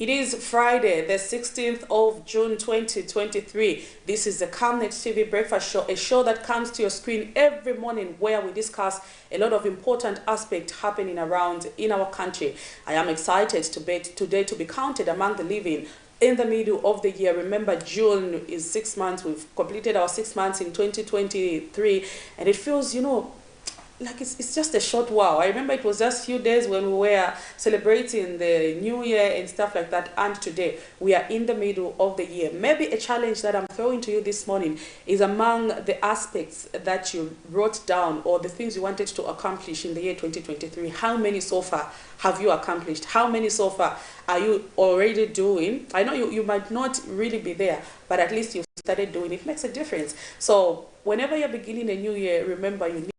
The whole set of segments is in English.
It is Friday, the 16th of June 2023. This is the Camnet TV Breakfast Show, a show that comes to your screen every morning where we discuss a lot of important aspects happening around in our country. I am excited today to be counted among the living in the middle of the year. Remember, June is 6 months. We've completed our 6 months in 2023, and it feels, like it's just a short while. I remember it was just a few days when we were celebrating the new year and stuff like that, and today we are in the middle of the year. Maybe a challenge that I'm throwing to you this morning is among the aspects that you wrote down or the things you wanted to accomplish in the year 2023. How many so far have you accomplished? How many so far are you already doing? I know you might not really be there, but at least you've started doing it. It makes a difference. So whenever you're beginning a new year, remember you need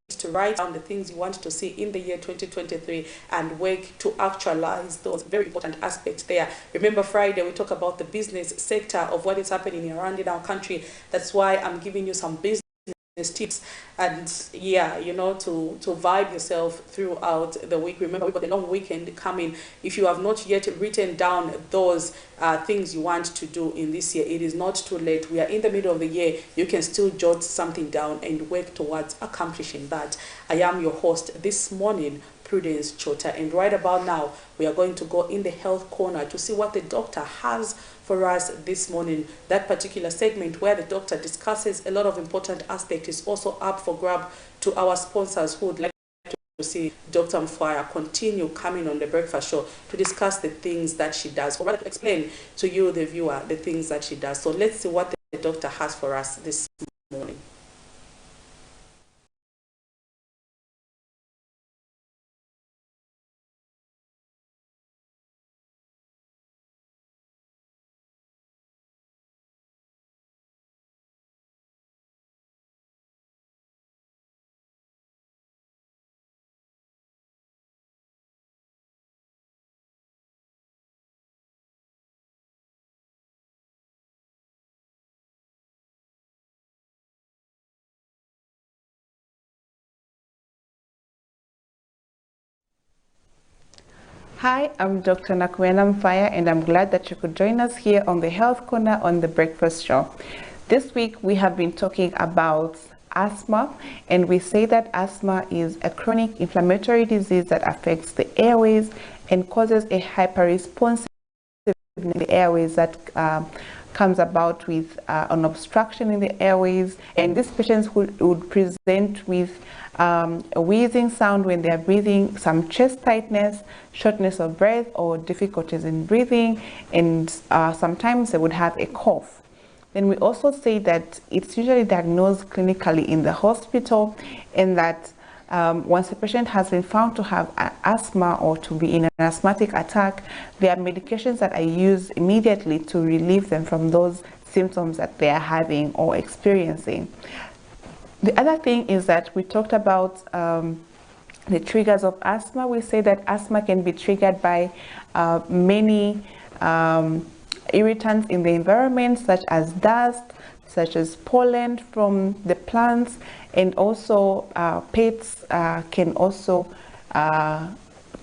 to write down the things you want to see in the year 2023 and work to actualize those very important aspects there. Remember, Friday we talk about the business sector of what is happening around in our country. That's why I'm giving you some business tips and to vibe yourself throughout the week. Remember, we've got a long weekend coming. If you have not yet written down those things you want to do in this year, it is not too late. We are in the middle of the year. You can still jot something down and work towards accomplishing that. I am your host this morning, Prudence Chota, and right about now we are going to go in the health corner to see what the doctor has for us this morning. That particular segment where the doctor discusses a lot of important aspects is also up for grab to our sponsors who would like to see Dr. Mfwaya continue coming on the breakfast show to discuss the things that she does, or rather to explain to you, the viewer, the things that she does. So let's see what the doctor has for us this morning. Hi, I'm Dr. Nakwena Mfwaya, and I'm glad that you could join us here on the Health Corner on the Breakfast Show. This week we have been talking about asthma, and we say that asthma is a chronic inflammatory disease that affects the airways and causes a hyperresponsive in the airways that comes about with an obstruction in the airways, and these patients would present with a wheezing sound when they are breathing, some chest tightness, shortness of breath, or difficulties in breathing, and sometimes they would have a cough. Then we also say that it's usually diagnosed clinically in the hospital, and that once a patient has been found to have asthma or to be in an asthmatic attack, there are medications that are used immediately to relieve them from those symptoms that they are having or experiencing. The other thing is that we talked about the triggers of asthma. We say that asthma can be triggered by many irritants in the environment, such as dust, such as pollen from the plants, and also pets can also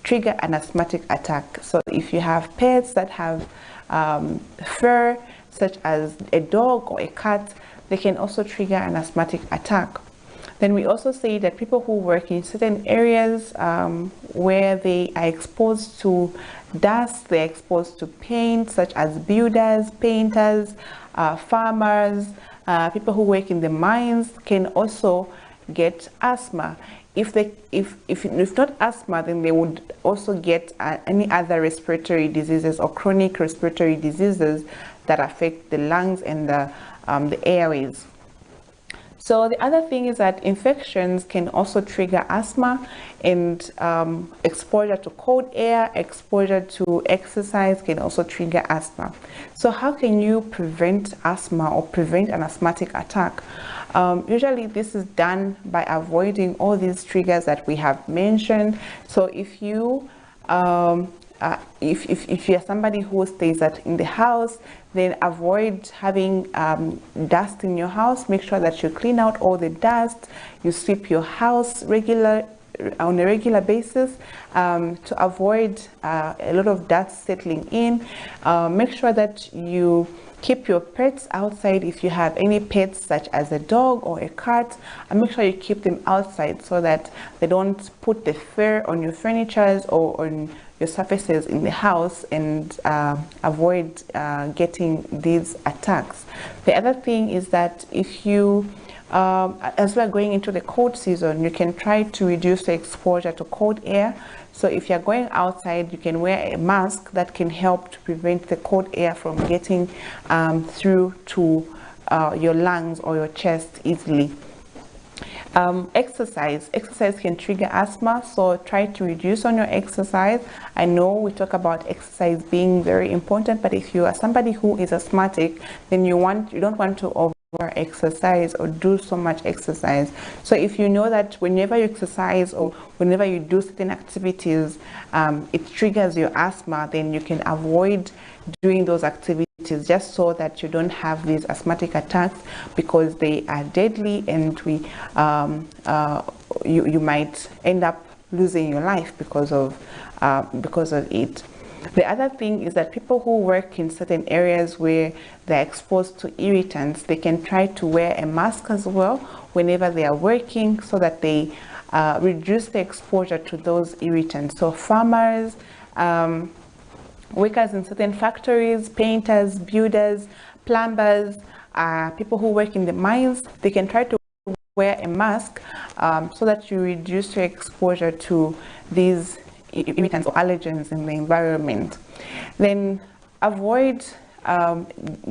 trigger an asthmatic attack. So if you have pets that have fur, such as a dog or a cat, they can also trigger an asthmatic attack. Then we also say that people who work in certain areas where they are exposed to dust, they're exposed to paint, such as builders, painters, farmers, people who work in the mines can also get asthma. If not asthma, then they would also get any other respiratory diseases or chronic respiratory diseases that affect the lungs and the airways. So the other thing is that infections can also trigger asthma, and exposure to cold air, exposure to exercise can also trigger asthma. So how can you prevent asthma or prevent an asthmatic attack? Usually this is done by avoiding all these triggers that we have mentioned. So if you if you're somebody who stays in the house, then avoid having dust in your house. Make sure that you clean out all the dust, you sweep your house on a regular basis to avoid a lot of dust settling in. Make sure that you keep your pets outside. If you have any pets such as a dog or a cat, and make sure you keep them outside so that they don't put the fur on your furniture or on your surfaces in the house, and avoid getting these attacks. The other thing is that if you as we're going into the cold season, you can try to reduce the exposure to cold air. So if you're going outside, you can wear a mask that can help to prevent the cold air from getting through to your lungs or your chest easily. Exercise can trigger asthma, so try to reduce on your exercise. I know we talk about exercise being very important, but if you are somebody who is asthmatic, then you don't want to over exercise or do so much exercise. So if you know that whenever you exercise or whenever you do certain activities, it triggers your asthma, then you can avoid doing those activities, just so that you don't have these asthmatic attacks, because they are deadly, and you might end up losing your life because of it. The other thing is that people who work in certain areas where they're exposed to irritants, they can try to wear a mask as well whenever they are working, so that they reduce the exposure to those irritants. So farmers, workers in certain factories, painters, builders, plumbers, people who work in the mines, they can try to wear a mask so that you reduce your exposure to these irritants or allergens in the environment. Then avoid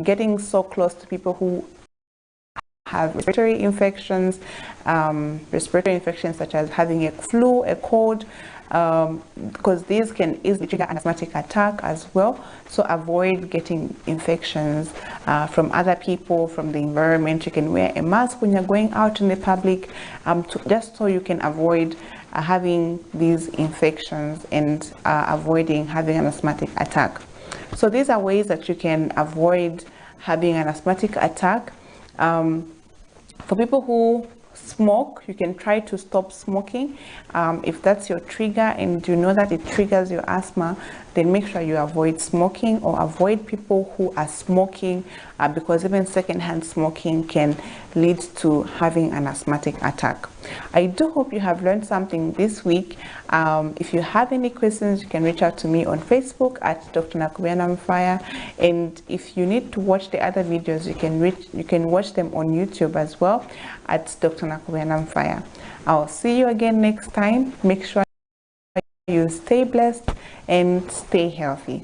getting so close to people who have respiratory infections such as having a flu, a cold, because these can easily trigger an asthmatic attack as well. So avoid getting infections from other people, from the environment. You can wear a mask when you're going out in the public, just so you can avoid having these infections and avoiding having an asthmatic attack. So these are ways that you can avoid having an asthmatic attack. For people who smoke, you can try to stop smoking. If that's your trigger and you know that it triggers your asthma, then make sure you avoid smoking or avoid people who are smoking, because even secondhand smoking can lead to having an asthmatic attack. I do hope you have learned something this week. If you have any questions, you can reach out to me on Facebook at Dr. Nakubena Fire, and if you need to watch the other videos, you can watch them on YouTube as well at Dr. Nakubena Fire. I'll see you again next time. Make sure you stay blessed and stay healthy.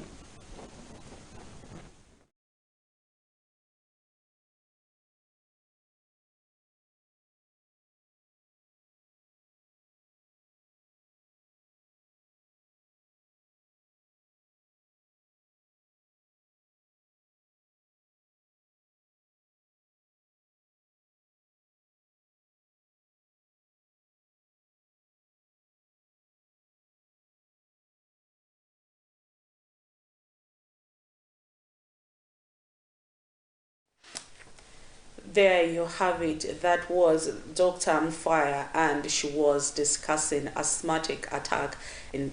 There you have it. That was Dr. Mfire, and she was discussing asthmatic attacks, and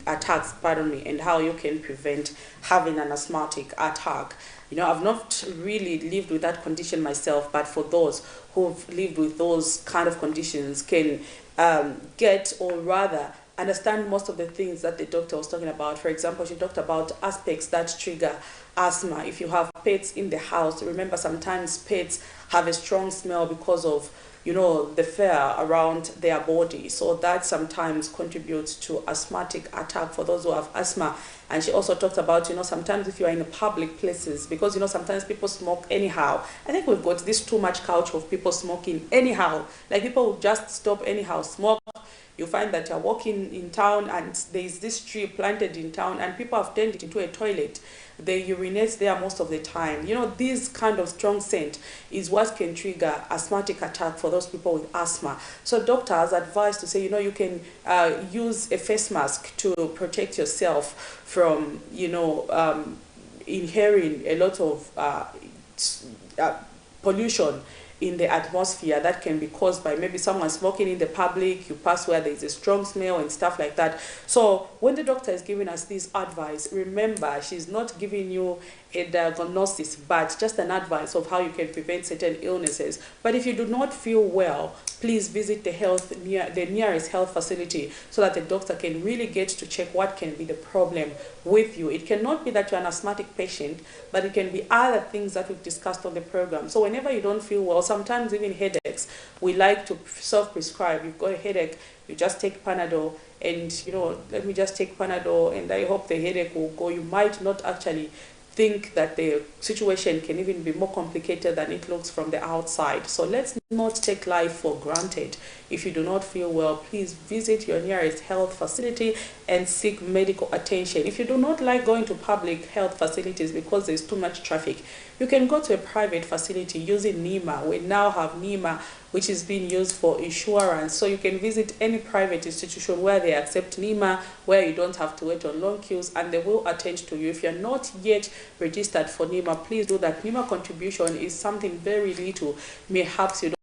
how you can prevent having an asthmatic attack. You know, I've not really lived with that condition myself, but for those who've lived with those kind of conditions can get, or rather understand, most of the things that the doctor was talking about. For example, she talked about aspects that trigger asthma. If you have pets in the house, remember sometimes pets have a strong smell because of, you know, the fur around their body. So that sometimes contributes to asthmatic attack for those who have asthma. And she also talked about, you know, sometimes if you are in public places, because, you know, sometimes people smoke anyhow. I think we've got this too much culture of people smoking anyhow. Like people just stop anyhow, smoke. You find that you're walking in town and there's this tree planted in town and people have turned it into a toilet. They urinate there most of the time. You know, this kind of strong scent is what can trigger asthmatic attack for those people with asthma. So doctors advise to say, you know, you can use a face mask to protect yourself from, you know, inhaling a lot of pollution in the atmosphere that can be caused by maybe someone smoking in the public, you pass where there is a strong smell and stuff like that. So when the doctor is giving us this advice, remember, she's not giving you a diagnosis, but just an advice of how you can prevent certain illnesses. But if you do not feel well, please visit the nearest health facility so that the doctor can really get to check what can be the problem with you. It cannot be that you're an asthmatic patient, but it can be other things that we've discussed on the program. So whenever you don't feel well, sometimes even headaches, we like to self-prescribe. You've got a headache, you just take Panadol, and let me just take Panadol and I hope the headache will go. You might not actually think that the situation can even be more complicated than it looks from the outside. So let's not take life for granted. If you do not feel well, please visit your nearest health facility and seek medical attention. If you do not like going to public health facilities because there's too much traffic, you can go to a private facility using NEMA. We now have NEMA, which is being used for insurance. So you can visit any private institution where they accept NEMA, where you don't have to wait on long queues, and they will attend to you. If you're not yet registered for NEMA, please do that. NEMA contribution is something very little. Perhaps you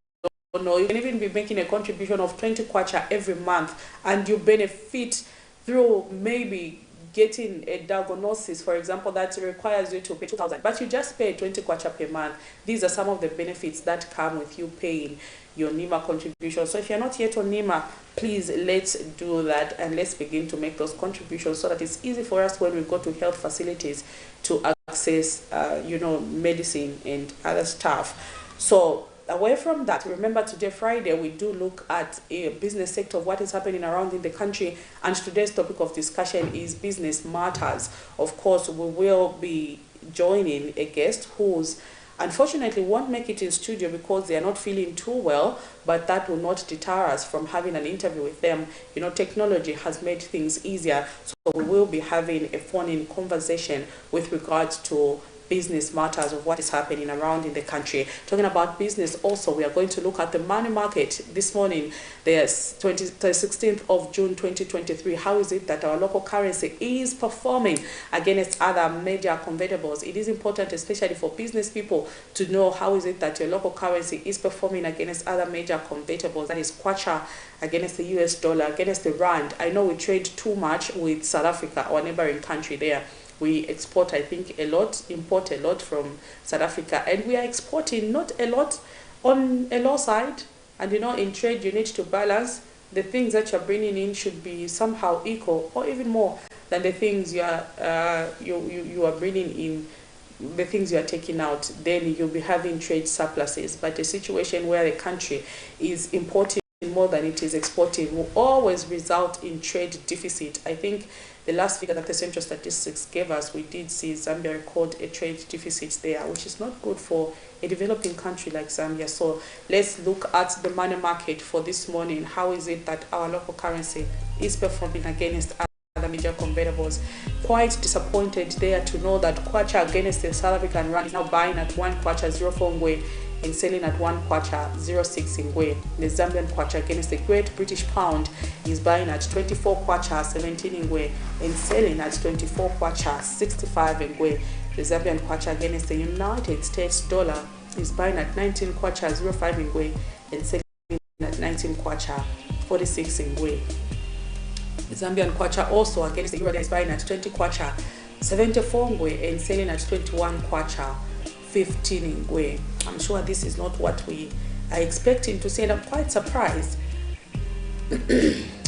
don't know. You can even be making a contribution of 20 kwacha every month, and you benefit through maybe getting a diagnosis, for example, that requires you to pay 2,000, but you just pay 20 kwacha per month. These are some of the benefits that come with you paying your NEMA contribution. So if you're not yet on NEMA, please let's do that and let's begin to make those contributions so that it's easy for us when we go to health facilities to access, medicine and other stuff. So away from that, remember today, Friday, we do look at a business sector of what is happening around in the country, and today's topic of discussion is business matters. Of course, we will be joining a guest who's unfortunately won't make it in studio because they are not feeling too well, but that will not deter us from having an interview with them. Technology has made things easier, so we will be having a phone-in conversation with regards to business matters of what is happening around in the country. Talking about business also, we are going to look at the money market this morning. There's the 16th of June 2023. How is it that our local currency is performing against other major convertibles? It is important, especially for business people, to know how is it that your local currency is performing against other major convertibles. That is kwacha against the US dollar, against the rand. I know we trade too much with South Africa, our neighboring country there. We export, I think, a lot, import a lot from South Africa, and we are exporting not a lot on a low side. And in trade, you need to balance. The things that you're bringing in should be somehow equal or even more than the things you are bringing in, the things you are taking out. Then you'll be having trade surpluses. But a situation where the country is importing more than it is exporting will always result in trade deficit. I think the last figure that the Central Statistics gave us, we did see Zambia record a trade deficit there, which is not good for a developing country like Zambia. So let's look at the money market for this morning. How is it that our local currency is performing against other major convertibles? Quite disappointed there to know that kwacha against the South African rand is now buying at 1 kwacha 04 ngwe and selling at 1 kwacha 06 ngwe. The Zambian kwacha against the Great British Pound is buying at 24 kwacha 17 ngwe and selling at 24 kwacha 65 ngwe. The Zambian kwacha against the United States dollar is buying at 19 kwacha 05 ngwe and selling at 19 kwacha 46 ngwe. The Zambian kwacha also against the euro is buying at 20 kwacha 74 ngwe and selling at 21 kwacha 15 ngwe. I'm sure this is not what we are expecting to see, and I'm quite surprised.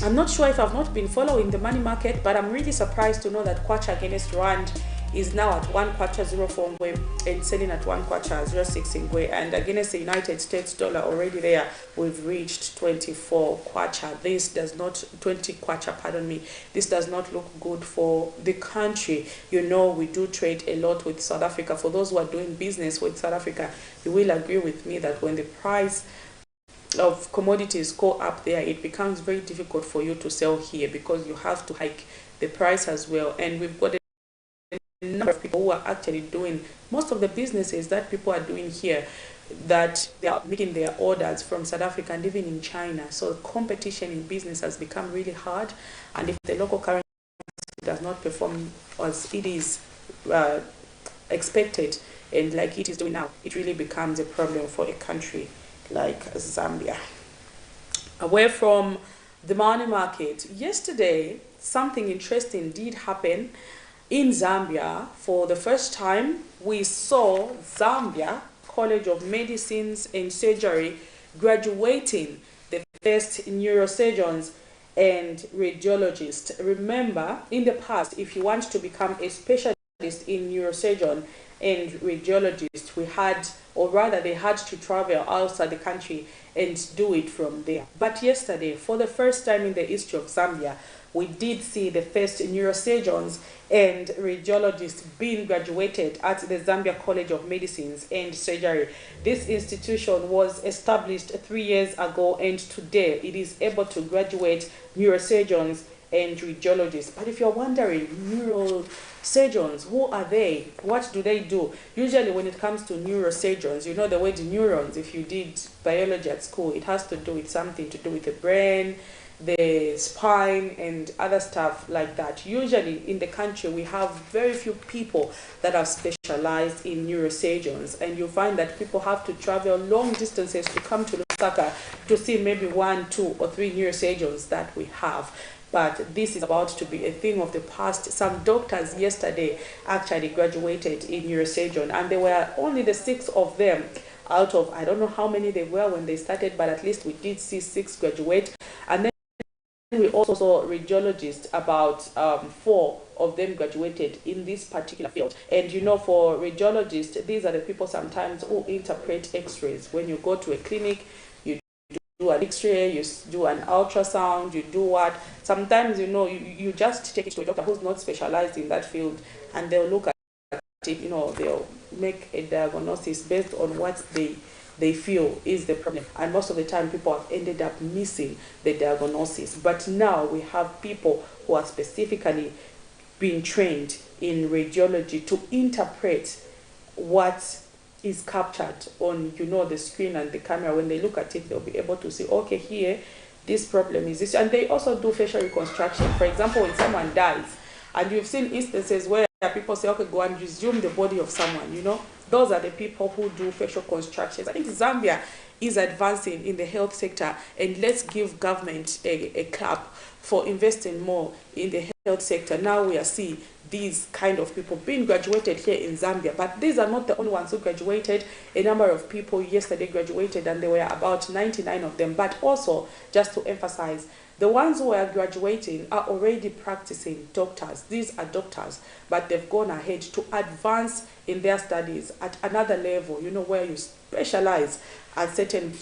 I'm not sure if I've not been following the money market, but I'm really surprised to know that kwacha against rand is now at 1 kwacha 04 ngwe and selling at 1 kwacha 06 ngwe, and against the United States dollar already there we've reached 24 kwacha. This does not 20 kwacha, pardon me. This does not look good for the country. We do trade a lot with South Africa. For those who are doing business with South Africa, you will agree with me that when the price of commodities go up there, it becomes very difficult for you to sell here because you have to hike the price as well. And we've got a number of people who are actually doing most of the businesses that people are doing here, that they are making their orders from South Africa and even in China. So competition in business has become really hard, and if the local currency does not perform as it is expected and like it is doing now, it really becomes a problem for a country like Zambia. Away from the money market, yesterday something interesting did happen in Zambia. For the first time, we saw Zambia College of Medicines and Surgery graduating the first neurosurgeons and radiologists. Remember, in the past, if you want to become a specialist in neurosurgeon and radiologist, we had, or rather they had to travel outside the country and do it from there. But yesterday, for the first time in the history of Zambia, we did see the first neurosurgeons and radiologists being graduated at the Zambia College of Medicines and Surgery. This institution was established 3 years ago, and today it is able to graduate neurosurgeons and radiologists. But if you're wondering, neurosurgeons, who are they? What do they do? Usually when it comes to neurosurgeons, you know the word neurons, if you did biology at school, it has to do with something to do with the brain, the spine, and other stuff like that. Usually in the country, we have very few people that are specialized in neurosurgeons, and you find that people have to travel long distances to come to Lusaka to see maybe 1, 2, or 3 neurosurgeons that we have. But this is about to be a thing of the past. Some doctors yesterday actually graduated in neurosurgeon, and there were only the 6 of them out of, I don't know how many they were when they started, but at least we did see 6 graduate. And then we also saw radiologists, about 4 of them graduated in this particular field. And you know, for radiologists, these are the people sometimes who interpret x-rays. When you go to a clinic, you do an x-ray, you do an ultrasound, you do what? Sometimes, you know, you just take it to a doctor who's not specialized in that field, and they'll look at it, you know, they'll make a diagnosis based on what they feel is the problem, and most of the time people have ended up missing the diagnosis. But now we have people who are specifically being trained in radiology to interpret what is captured on, you know, the screen and the camera. When they look at it, they'll be able to see, okay, here this problem is this. And they also do facial reconstruction. For example, when someone dies, and you've seen instances where people say, okay, go and resume the body of someone, you know. Those are the people who do facial constructions. I think Zambia is advancing in the health sector, and let's give government a clap for investing more in the health sector. Now we are seeing these kind of people being graduated here in Zambia. But these are not the only ones who graduated. A number of people yesterday graduated, and there were about 99 of them. But also, just to emphasize, the ones who are graduating are already practicing doctors. These are doctors, but they've gone ahead to advance in their studies at another level, you know, where you specialize at certain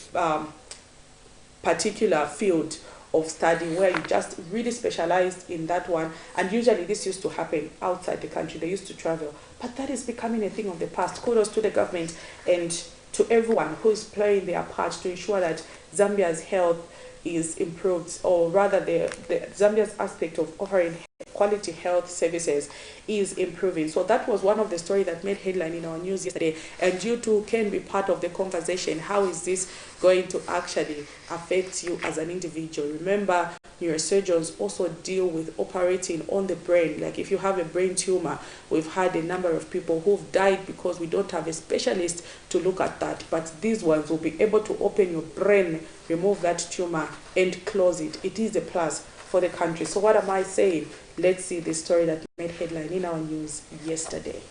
particular field of study, where you just really specialized in that one. And usually this used to happen outside the country. They used to travel. But that is becoming a thing of the past. Kudos to the government and to everyone who's playing their part to ensure that Zambia's health is improved, or rather the Zambia's aspect of offering quality health services is improving. So that was one of the stories that made headline in our news yesterday, and you too can be part of the conversation. How is this going to actually affect you as an individual? Remember, neurosurgeons also deal with operating on the brain. Like if you have a brain tumor, we've had a number of people who've died because we don't have a specialist to look at that. But these ones will be able to open your brain, remove that tumor, and close it. It is a plus for the country. So what am I saying? Let's see the story that made headline in our news yesterday.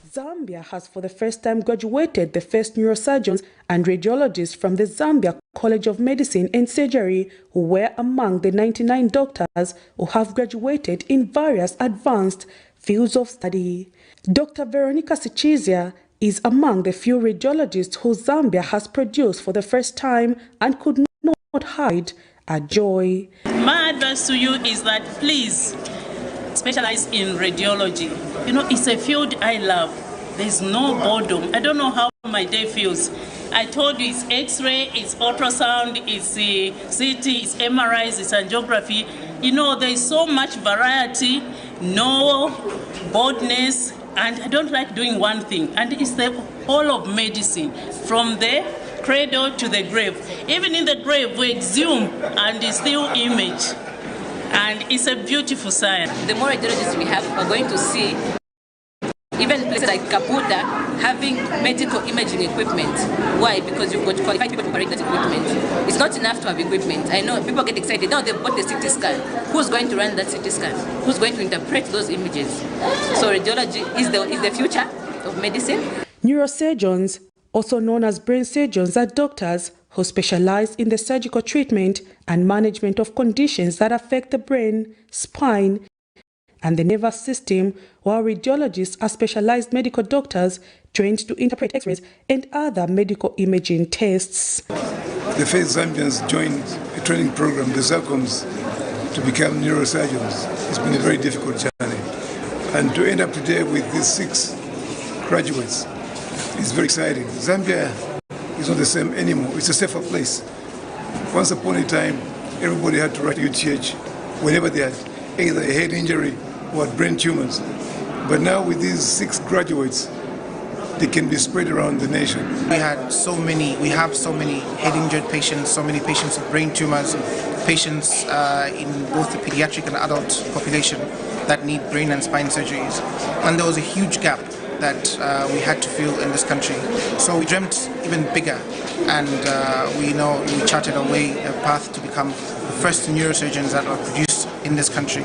Zambia has for the first time graduated the first neurosurgeons and radiologists from the Zambia College of Medicine and Surgery, who were among the 99 doctors who have graduated in various advanced fields of study. Dr. Veronica Sichizia is among the few radiologists who Zambia has produced for the first time and could not hide a joy. My advice to you is that please specialize in radiology. You know, it's a field I love. There's no boredom. I don't know how my day feels. I told you it's X-ray, it's ultrasound, it's CT, it's MRIs, it's angiography. You know, there's so much variety, no boredness, and I don't like doing one thing. And it's the whole of medicine, from the cradle to the grave. Even in the grave, we exhume and still image. And it's a beautiful science. The more radiologists we have, we're going to see Even places like Kaputa having medical imaging equipment. Why? Because you've got qualified people to operate that equipment. It's not enough to have equipment. I know people get excited. Now they've got the CT scan. Who's going to run that CT scan? Who's going to interpret those images? So radiology is the future of medicine. Neurosurgeons, also known as brain surgeons, are doctors who specialize in the surgical treatment and management of conditions that affect the brain, spine, and the nervous system, while radiologists are specialized medical doctors trained to interpret X-rays and other medical imaging tests. The first Zambians joined a training program, the ZACOMs, to become neurosurgeons. It's been a very difficult journey. And to end up today with these 6 graduates is very exciting. Zambia is not the same anymore. It's a safer place. Once upon a time, everybody had to rush to UTH whenever they had either a head injury or brain tumors. But now with these 6 graduates, they can be spread around the nation. We have so many head injured patients, so many patients with brain tumors, patients in both the pediatric and adult population that need brain and spine surgeries. And there was a huge gap that we had to fill in this country. So we dreamt even bigger, and we charted a path to become the first neurosurgeons that are produced in this country.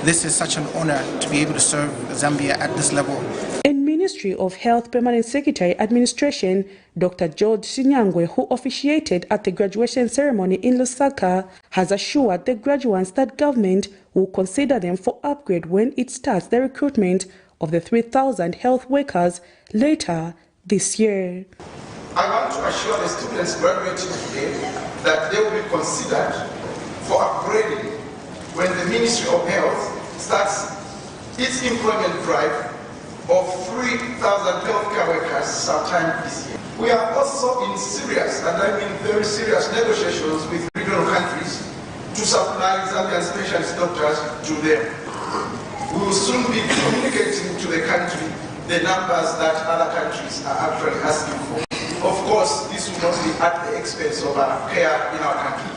This is such an honor to be able to serve Zambia at this level. In Ministry of Health Permanent Secretary Administration, Dr. George Sinyangwe, who officiated at the graduation ceremony in Lusaka, has assured the graduates that government will consider them for upgrade when it starts the recruitment of the 3,000 health workers later this year. I want to assure the students graduating today that they will be considered for upgrading when the Ministry of Health starts its employment drive of 3,000 healthcare workers sometime this year. We are also in serious, and I mean very serious, negotiations with regional countries to supply Zambian specialist doctors to them. We will soon be communicating to the country the numbers that other countries are actually asking for. Of course, this will not be at the expense of our care in our country.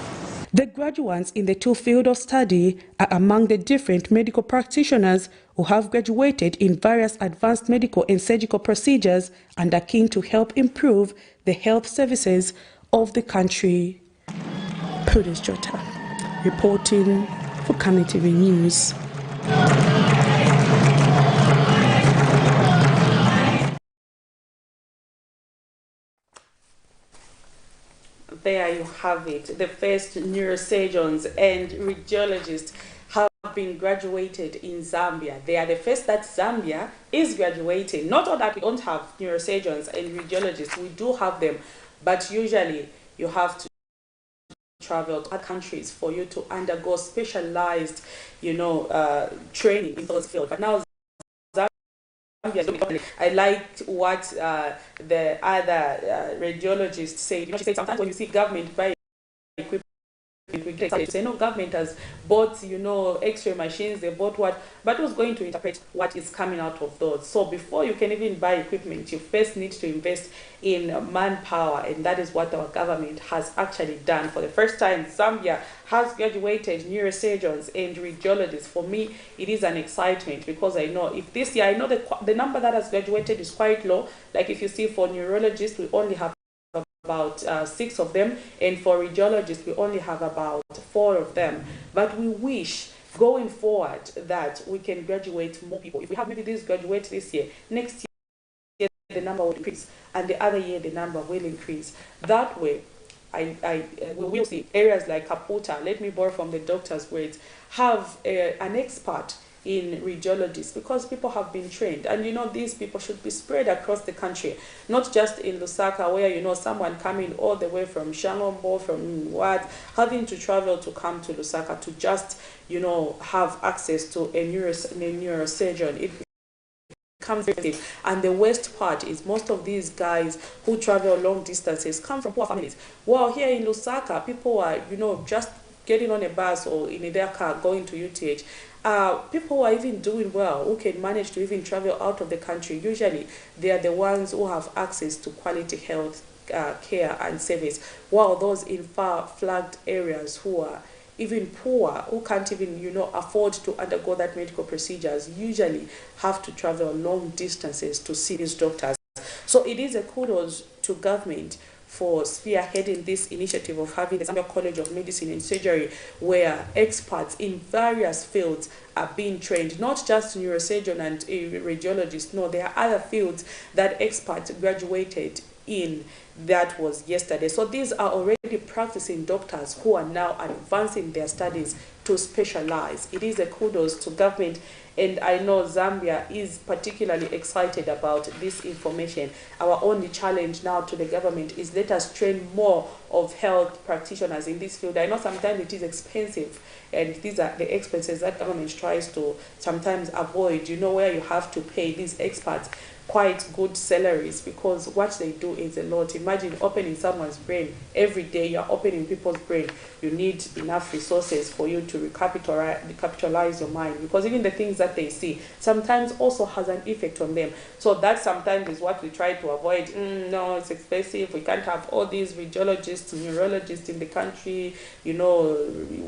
The graduates in the 2 fields of study are among the different medical practitioners who have graduated in various advanced medical and surgical procedures and are keen to help improve the health services of the country. Prudence Jota, reporting for Camnet TV News. There you have it. The first neurosurgeons and radiologists have been graduated in Zambia. They are the first that Zambia is graduating. Not all that we don't have neurosurgeons and radiologists, we do have them, but usually you have to travel to other countries for you to undergo specialized, training in those fields. But now I liked what the other radiologist said. She said sometimes when you see government buy equipment, they say no, government has bought X-ray machines, they bought what, but who's going to interpret what is coming out of those? So before you can even buy equipment, you first need to invest in manpower, and that is what our government has actually done. For the first time, Zambia has graduated neurosurgeons and radiologists. For me, it is an excitement because I know if this year, I know the number that has graduated is quite low. Like if you see for neurologists, we only have about 6 of them, and for radiologists we only have about 4 of them. But we wish going forward that we can graduate more people. If we have maybe this graduate this year, next year the number will increase, and the other year the number will increase. That way we will see areas like Kaputa, let me borrow from the doctor's words, have an expert in radiologists, because people have been trained, and these people should be spread across the country, not just in Lusaka, where someone coming all the way from Shangombo, from what, having to travel to come to Lusaka to just have access to a neurosurgeon. It becomes expensive. And the worst part is most of these guys who travel long distances come from poor families. Well, here in Lusaka, people are just getting on a bus or in their car going to UTH. People who are even doing well, who can manage to even travel out of the country, usually they are the ones who have access to quality health care and service, while those in far-flagged areas who are even poor, who can't even, afford to undergo that medical procedures, usually have to travel long distances to see these doctors. So it is a kudos to government for spearheading this initiative of having the Zambia College of Medicine and Surgery, where experts in various fields are being trained, not just neurosurgeon and radiologists. No, there are other fields that experts graduated in. That was yesterday. So these are already practicing doctors who are now advancing their studies to specialize. It is a kudos to government, and I know Zambia is particularly excited about this information. Our only challenge now to the government is let us train more of health practitioners in this field. I know sometimes it is expensive, and these are the expenses that government tries to sometimes avoid, where you have to pay these experts quite good salaries, because what they do is a lot. Imagine opening someone's brain every day. You're opening people's brain. You need enough resources for you to recapitalize your mind, because even the things that they see sometimes also has an effect on them. So that sometimes is what we try to avoid. No, it's expensive. We can't have all these radiologists, neurologists in the country,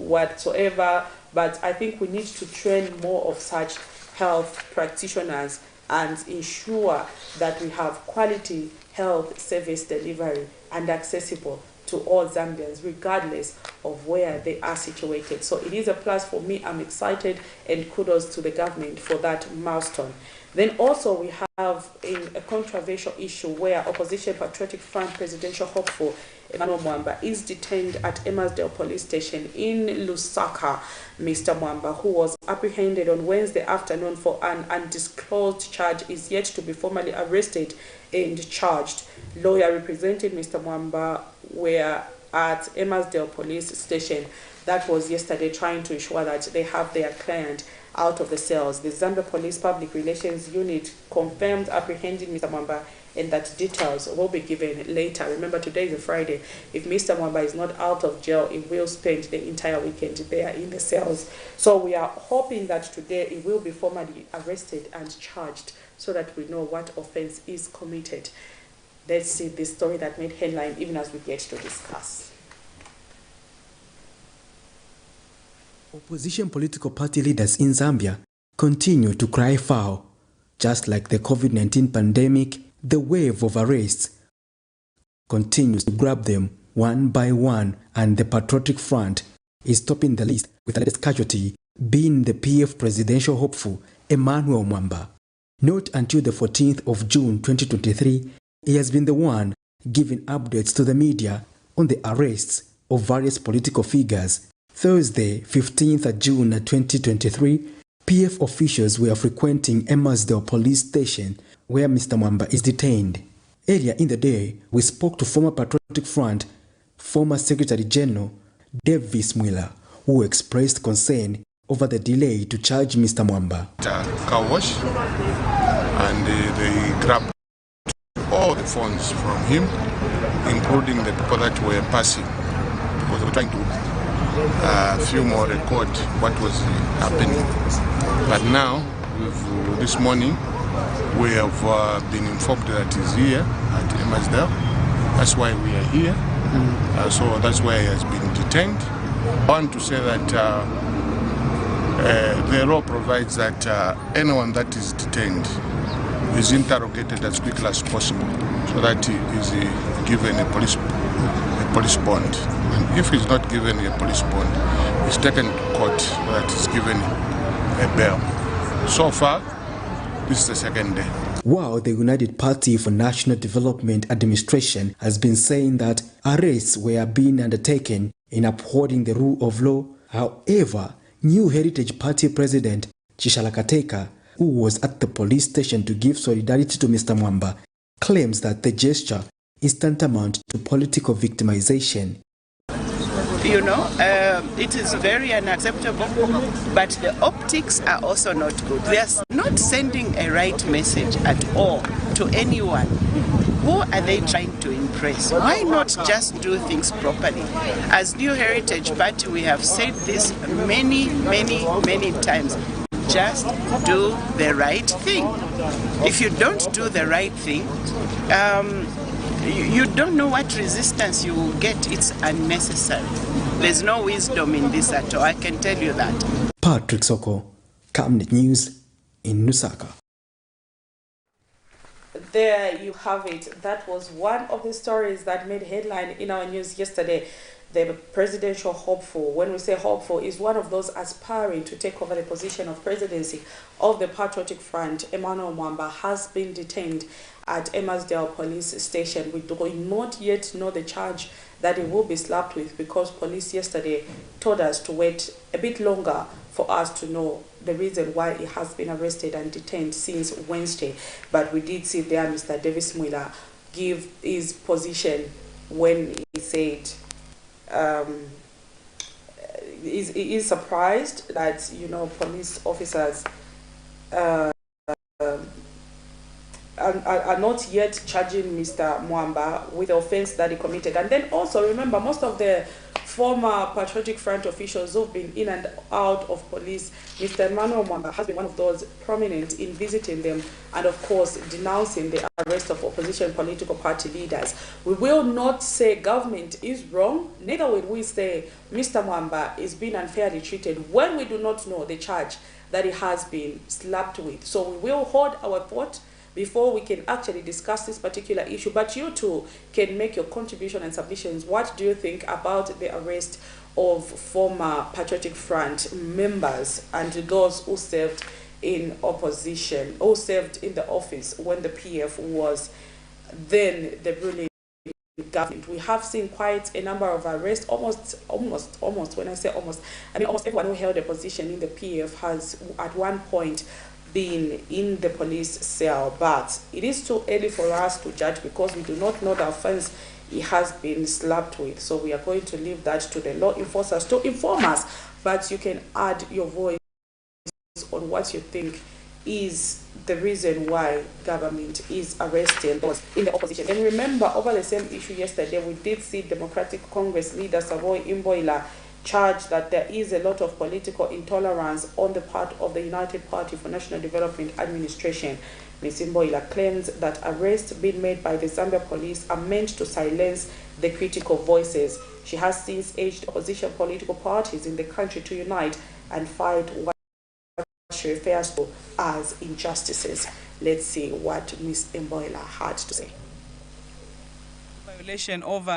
whatsoever. But I think we need to train more of such health practitioners and ensure that we have quality health service delivery and accessible to all Zambians, regardless of where they are situated. So it is a plus for me. I'm excited, and kudos to the government for that milestone. Then also we have a controversial issue where Opposition Patriotic Front presidential hopeful Emmanuel Mwamba is detained at Emersdale Police Station in Lusaka. Mr. Mwamba, who was apprehended on Wednesday afternoon for an undisclosed charge, is yet to be formally arrested and charged. Lawyer representing Mr. Mwamba were at Emersdale Police Station. That was yesterday, trying to ensure that they have their client out of the cells. The Zambia Police Public Relations Unit confirmed apprehending Mr. Mwamba, and that details will be given later. Remember, today is a Friday. If Mr. Mwamba is not out of jail, he will spend the entire weekend there in the cells. So we are hoping that today he will be formally arrested and charged, so that we know what offense is committed. Let's see this story that made headline even as we get to discuss. Opposition political party leaders in Zambia continue to cry foul. Just like the COVID-19 pandemic, the wave of arrests continues to grab them one by one, and the Patriotic Front is topping the list, with the latest casualty being the PF presidential hopeful Emmanuel Mwamba. Not until the 14th of June 2023, he has been the one giving updates to the media on the arrests of various political figures. Thursday, 15th June 2023, PF officials were frequenting Emersdale Police Station, where Mr. Mwamba is detained. Earlier in the day, we spoke to former Patriotic Front, former Secretary General Davis Mwila, who expressed concern over the delay to charge Mr. Mwamba. Car wash, and they grabbed all the phones from him, including the people that were passing, because they were trying to few more record what was happening. But now, this morning, we have been informed that he's here at Emersdale. That's why we are here. So that's why he has been detained. I want to say that the law provides that anyone that is detained is interrogated as quickly as possible, so that he is given a police bond. And if he's not given a police bond, he's taken to court, so that he's given a bail. So far, this is the second day. While the United Party for National Development Administration has been saying that arrests were being undertaken in upholding the rule of law, however, New Heritage Party President Chishala Kateka, who was at the police station to give solidarity to Mr. Mwamba, claims that the gesture is tantamount to political victimization. It is very unacceptable, but the optics are also not good. They are not sending a right message at all to anyone. Who are they trying to impress? Why not just do things properly? As New Heritage Party, we have said this many times. Just do the right thing. If you don't do the right thing, you don't know what resistance you will get. It's unnecessary. There's no wisdom in this at all, I can tell you that. Patrick Soko, Camnet News in Lusaka. There you have it. That was one of the stories that made headline in our news yesterday. The presidential hopeful, when we say hopeful, is one of those aspiring to take over the position of presidency of the Patriotic Front. Emmanuel Mwamba has been detained at Emersdale police station. We do not yet know the charge that he will be slapped with, because police yesterday told us to wait a bit longer for us to know the reason why he has been arrested and detained since Wednesday. But we did see there Mr. Davis Mwila give his position when he said he is surprised that, you know, police officers are not yet charging Mr. Mwamba with the offense that he committed. And then also remember, most of the former Patriotic Front officials who've been in and out of police, Mr. Emmanuel Mwamba has been one of those prominent in visiting them and of course denouncing the arrest of opposition political party leaders. We will not say government is wrong, neither will we say Mr. Mwamba is being unfairly treated when we do not know the charge that he has been slapped with. So we will hold our thought before we can actually discuss this particular issue. But you too can make your contribution and submissions. What do you think about the arrest of former Patriotic Front members and those who served in opposition, who served in the office when the PF was then the ruling government? We have seen quite a number of arrests, almost, when I say almost, I mean almost everyone who held a position in the PF has at one point been in the police cell. But it is too early for us to judge because we do not know the offense he has been slapped with. So we are going to leave that to the law enforcers to inform us. But you can add your voice on what you think is the reason why government is arresting those in the opposition. And remember, over the same issue yesterday, we did see Democratic Congress leader Savoy Imboila charge that there is a lot of political intolerance on the part of the United Party for National Development Administration. Ms. Imboila claims that arrests being made by the Zambia police are meant to silence the critical voices. She has since urged opposition political parties in the country to unite and fight what she refers to as injustices. Let's see what Ms. Imboila had to say. Violation over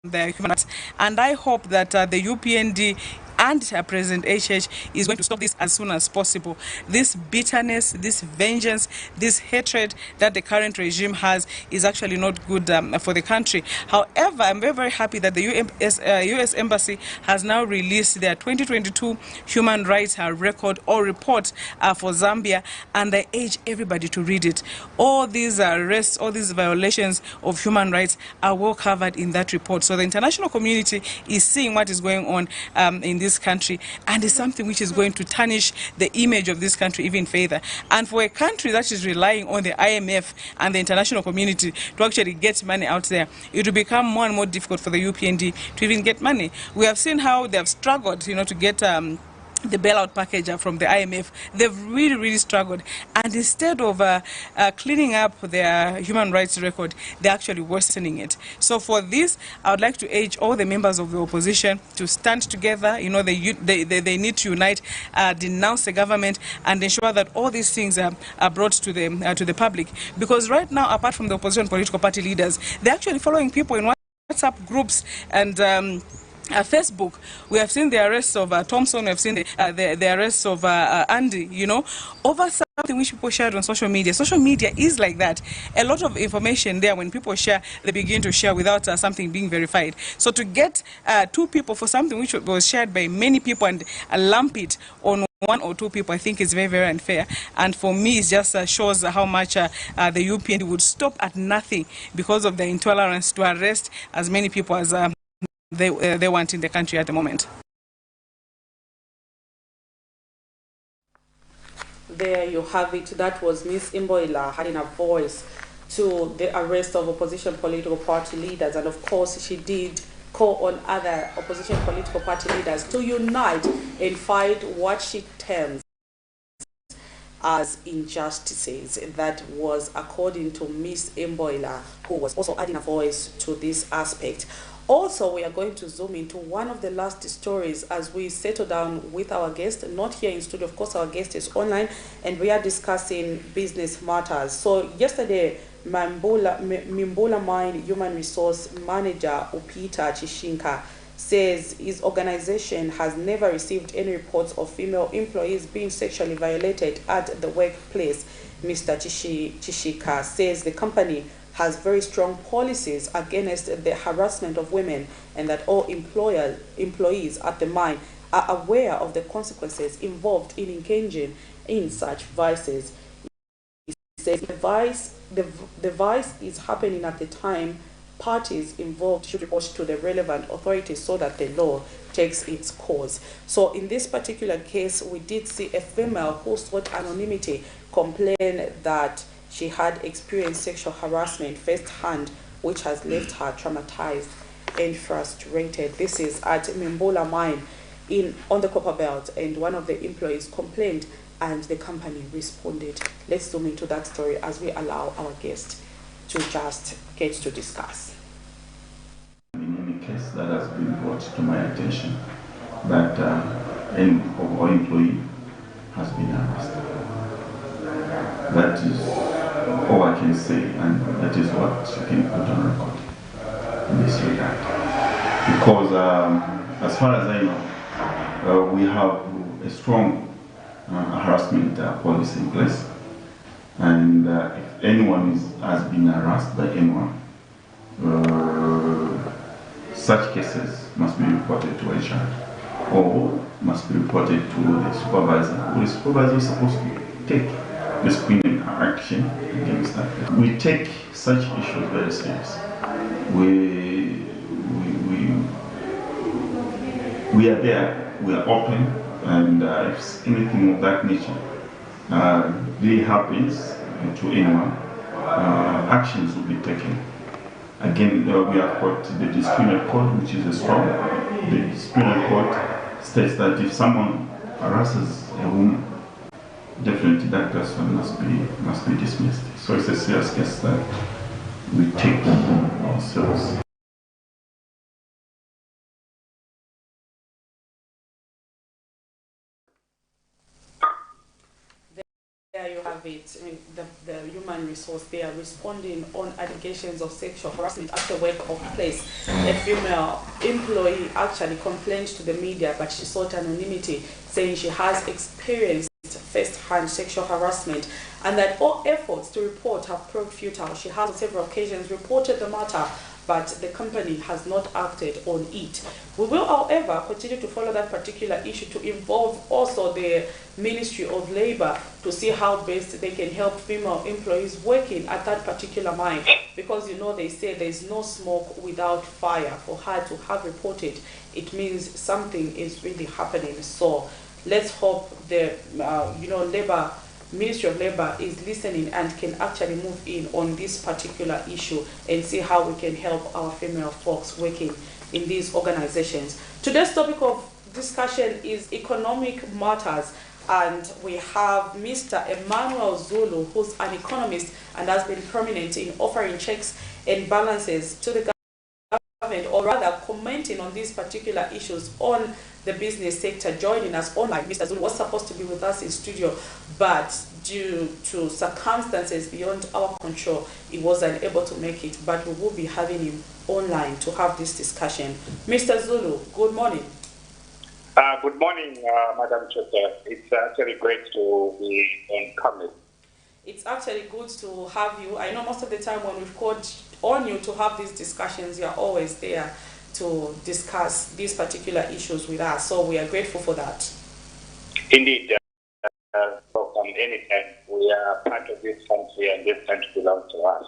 the human rights, and I hope that the UPND and President HH is going to stop this as soon as possible. This bitterness, this vengeance, this hatred that the current regime has is actually not good for the country. However, I'm very, very happy that the US Embassy has now released their 2022 human rights record or report for Zambia, and I urge everybody to read it. All these arrests, all these violations of human rights are well covered in that report. So the international community is seeing what is going on in this country, and it's something which is going to tarnish the image of this country even further. And for a country that is relying on the IMF and the international community to actually get money out there, it will become more and more difficult for the UPND to even get money. We have seen how they have struggled, you know, to get the bailout package from the IMF. They've really, really struggled. And instead of cleaning up their human rights record, they're actually worsening it. So for this, I would like to urge all the members of the opposition to stand together. You know, they need to unite, denounce the government, and ensure that all these things are brought to the public. Because right now, apart from the opposition political party leaders, they're actually following people in WhatsApp groups and Facebook. We have seen the arrests of Thompson. We have seen the arrests of Andy, you know, over something which people shared on social media. Social media is like that. A lot of information there, when people share, they begin to share without something being verified. So to get two people for something which was shared by many people and lump it on one or two people, I think is very, very unfair. And for me, it just shows how much the UPND would stop at nothing because of the intolerance to arrest as many people as they want in the country at the moment. There you have it. That was Ms. Imboila adding a voice to the arrest of opposition political party leaders. And of course, she did call on other opposition political party leaders to unite and fight what she terms as injustices. That was according to Miss Mboila, who was also adding a voice to this aspect. Also, we are going to zoom into one of the last stories as we settle down with our guest, not here in studio. Of course, our guest is online, and we are discussing business matters. So yesterday, Mimbola Mine Human Resource Manager Upita Chishinka says his organization has never received any reports of female employees being sexually violated at the workplace. Mr. Chishika says the company has very strong policies against the harassment of women, and that all employees at the mine are aware of the consequences involved in engaging in such vices. He says the vice is happening at the time. Parties involved should report to the relevant authorities so that the law takes its course. So in this particular case, we did see a female who sought anonymity complain that she had experienced sexual harassment firsthand, which has left her traumatized and frustrated. This is at Mimbola Mine on the Copper Belt, and one of the employees complained and the company responded. Let's zoom into that story as we allow our guest to just get to discuss. In any case that has been brought to my attention that any of our employee has been arrested. That is all I can say, and that is what you can put on record in this regard. Because as far as I know, we have a strong harassment policy in place, and if anyone has been harassed by anyone, such cases must be reported to HR or must be reported to the supervisor. The supervisor is supposed to take disciplinary action against that. We take such issues very seriously. We are there, we are open, and if anything of that nature really happens to anyone, actions will be taken. Again, we have got the disciplinary code, which is strong. The disciplinary code states that if someone harasses a woman, definitely that person must be dismissed. So it's a serious case that we take ourselves. There you have it. I mean, the human resource, they are responding on allegations of sexual harassment at the workplace. A female employee actually complained to the media, but she sought anonymity, saying she has experienced first-hand sexual harassment and that all efforts to report have proved futile. She has on several occasions reported the matter, but the company has not acted on it. We will, however, continue to follow that particular issue to involve also the Ministry of Labour to see how best they can help female employees working at that particular mine, because you know they say there's no smoke without fire. For her to have reported, it means something is really happening. So let's hope the Ministry of Labour is listening and can actually move in on this particular issue and see how we can help our female folks working in these organizations. Today's topic of discussion is economic matters, and we have Mr. Emmanuel Zulu, who's an economist and has been prominent in offering checks and balances to the government, or rather commenting on these particular issues on the business sector, joining us online. Mr. Zulu was supposed to be with us in studio, but due to circumstances beyond our control, he wasn't able to make it, but we will be having him online to have this discussion. Mr. Zulu, good morning. Good morning, Madam Chair. It's actually great to be on Camnet. It's actually good to have you. I know most of the time when we've called on you to have these discussions, you're always there to discuss these particular issues with us. So we are grateful for that. Indeed. Welcome anytime. We are part of this country, and this country belongs to us.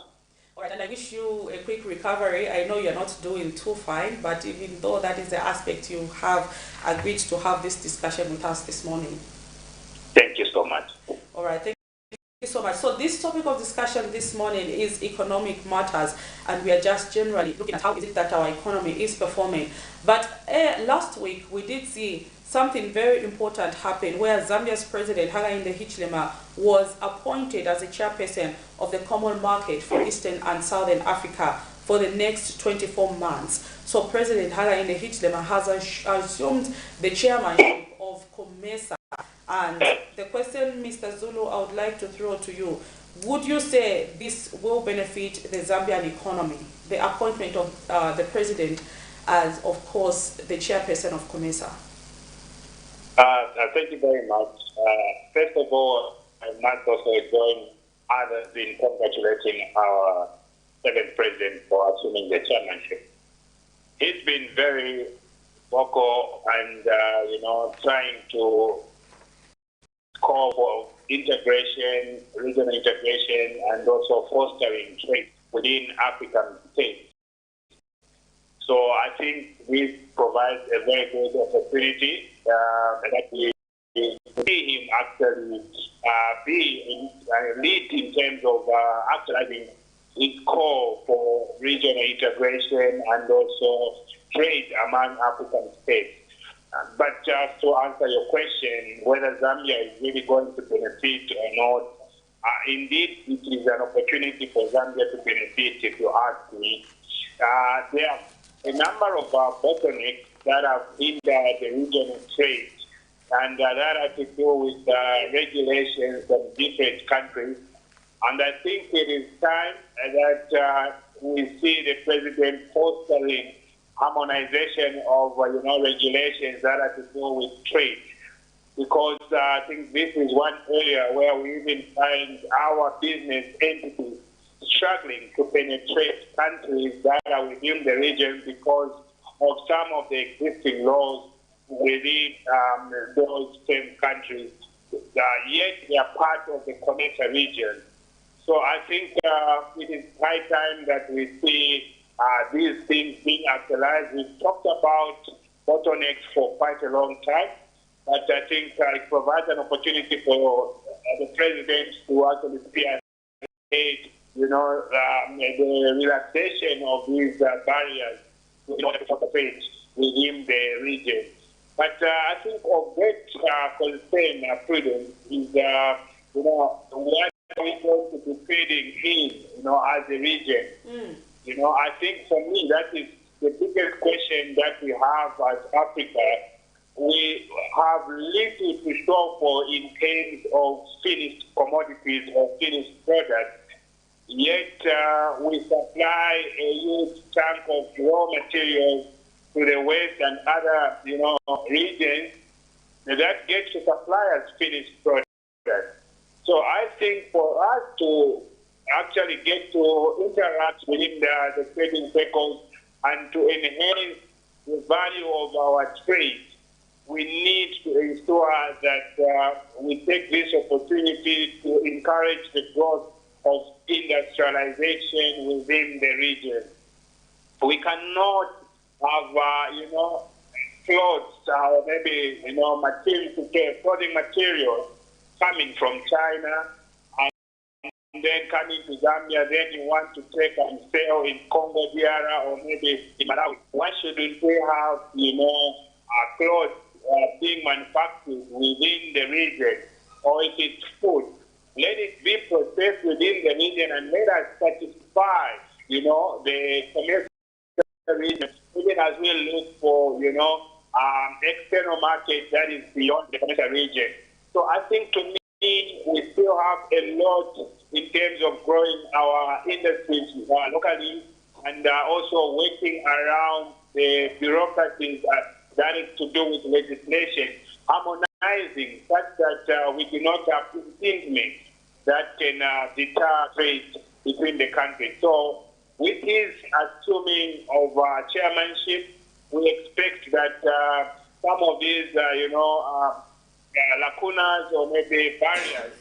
All right, and I wish you a quick recovery. I know you're not doing too fine, but even though that is the aspect, you have agreed to have this discussion with us this morning. Thank you so much. All right, thank you so much. So this topic of discussion this morning is economic matters, and we are just generally looking at how is it that our economy is performing. But last week we did see something very important happened where Zambia's president, Hakainde Hichilema, was appointed as the chairperson of the Common Market for Eastern and Southern Africa for the next 24 months. So President Hakainde Hichilema has assumed the chairmanship of COMESA. And the question, Mr. Zulu, I would like to throw to you. Would you say this will benefit the Zambian economy, the appointment of the president as, of course, the chairperson of COMESA? Thank you very much. First of all, I must also join others in congratulating our second president for assuming the chairmanship. He's been very vocal and, trying to call for integration, regional integration, and also fostering trade within African states. So I think this provides a very good opportunity that we see him actually lead in terms of actualizing his call for regional integration and also trade among African states. But just to answer your question, whether Zambia is really going to benefit or not, indeed it is an opportunity for Zambia to benefit, if you ask me. There are a number of bottlenecks that have hindered the regional trade, and that have to do with regulations of different countries. And I think it is time that we see the president fostering harmonization of regulations that have to do with trade, because I think this is one area where we even find our business entities struggling to penetrate countries that are within the region because of some of the existing laws within those same countries, yet they are part of the COMESA region. So I think it is high time that we see these things being actualized. We've talked about bottlenecks for quite a long time, but I think it provides an opportunity for the president to actually spearhead, the relaxation of these barriers in order to participate within the region. But I think of great concern, prudence, is what are we going to be feeding in, as a region? I think for me that is the biggest question that we have as Africa. We have little to show for in terms of finished commodities or finished products. Yet we supply a huge chunk of raw materials to the West and other, regions that get to supply as finished products. So I think for us to actually get to interact within the trading circles and to enhance the value of our trade, we need to ensure that we take this opportunity to encourage the growth of industrialization within the region. We cannot have, clothes or maybe, clothing materials coming from China and then coming to Zambia, then you want to take and sell in Congo DR or maybe in Malawi. Why shouldn't we have, clothes being manufactured within the region? Or if it's food, let it be processed within the region and let us satisfy, the commercial region, even as we look for, external market that is beyond the commercial region. So I think to me, we still have a lot in terms of growing our industries locally and also working around the bureaucracies that is to do with legislation, harmonizing such that we do not have impediment that can deter trade between the countries. So with his assuming of chairmanship, we expect that some of these, lacunas or maybe barriers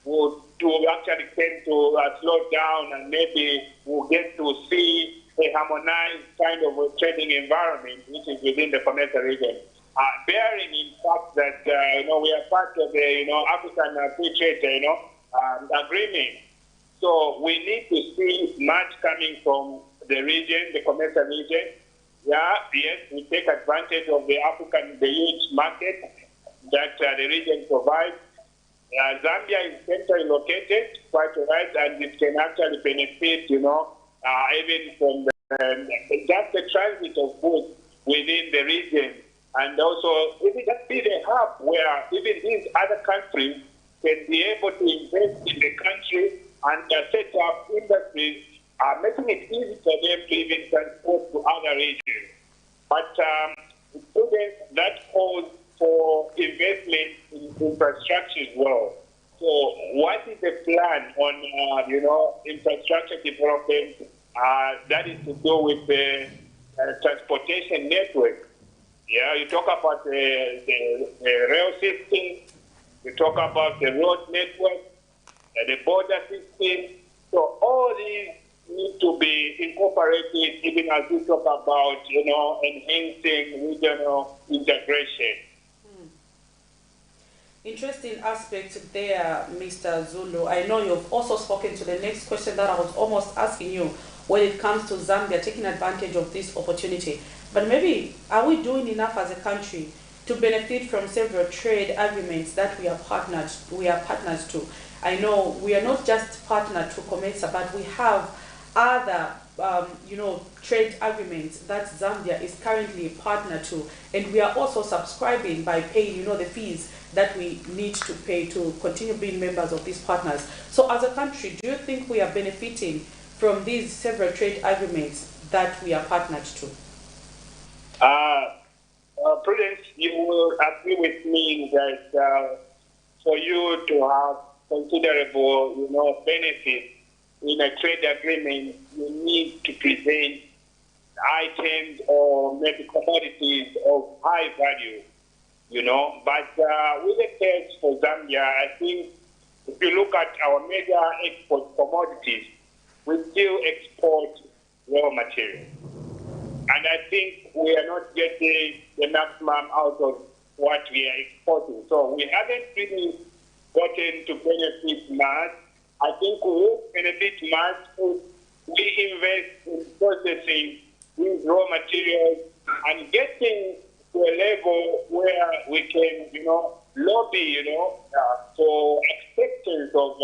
will actually tend to slow down, and maybe we'll get to see a harmonized kind of a trading environment which is within the COMESA region. Bearing in fact that we are part of the African Free Trade agreement, so we need to see much coming from the region, the COMESA region. yes, we take advantage of the huge market that the region provides. Zambia is centrally located, quite right, and it can actually benefit, even from just the transit of goods within the region. And also, it will just be the hub where even these other countries can be able to invest in the country and set up industries, making it easy for them to even transport to other regions. But that calls for investment in infrastructure as well. So what is the plan on, infrastructure development that is to do with the transportation network? Yeah, you talk about the rail system, you talk about the road network, the border system. So all these need to be incorporated even as we talk about, enhancing regional integration. Interesting aspect there, Mr. Zulu. I know you've also spoken to the next question that I was almost asking you when it comes to Zambia taking advantage of this opportunity. But maybe, are we doing enough as a country to benefit from several trade agreements that we are partners to? I know we are not just partnered to COMESA, but we have other trade agreements that Zambia is currently partnered to, and we are also subscribing by paying the fees that we need to pay to continue being members of these partners. So as a country, do you think we are benefiting from these several trade agreements that we are partnered to? Prudence, you will agree with me that for you to have considerable benefits in a trade agreement, you need to present items or maybe commodities of high value, But with the case for Zambia, I think if you look at our major export commodities, we still export raw material. And I think we are not getting the maximum out of what we are exporting. So we haven't really gotten to benefit much. I think we will benefit much if we invest in processing these raw materials and getting to a level where we can, lobby, for acceptance of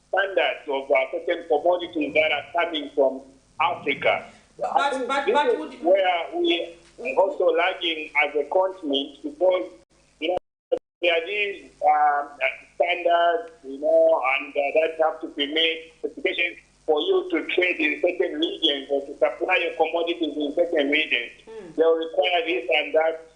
standards of certain commodities that are coming from Africa. But where we are also lagging as a continent because, there are these standards, and that have to be made specifications for you to trade in certain regions or to supply your commodities in certain regions. They'll require this and that,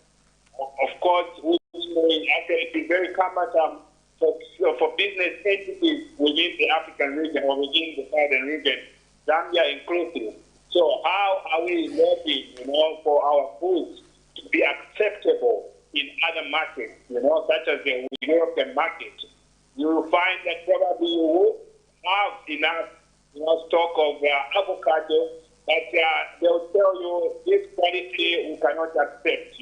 of course, which may actually be very cumbersome for business entities within the African region or within the southern region, Zambia inclusive. So how are we lobbying, for our foods to be acceptable in other markets, such as the European market? You will find that probably you will have enough, stock of avocado, but they'll tell you this quality we cannot accept,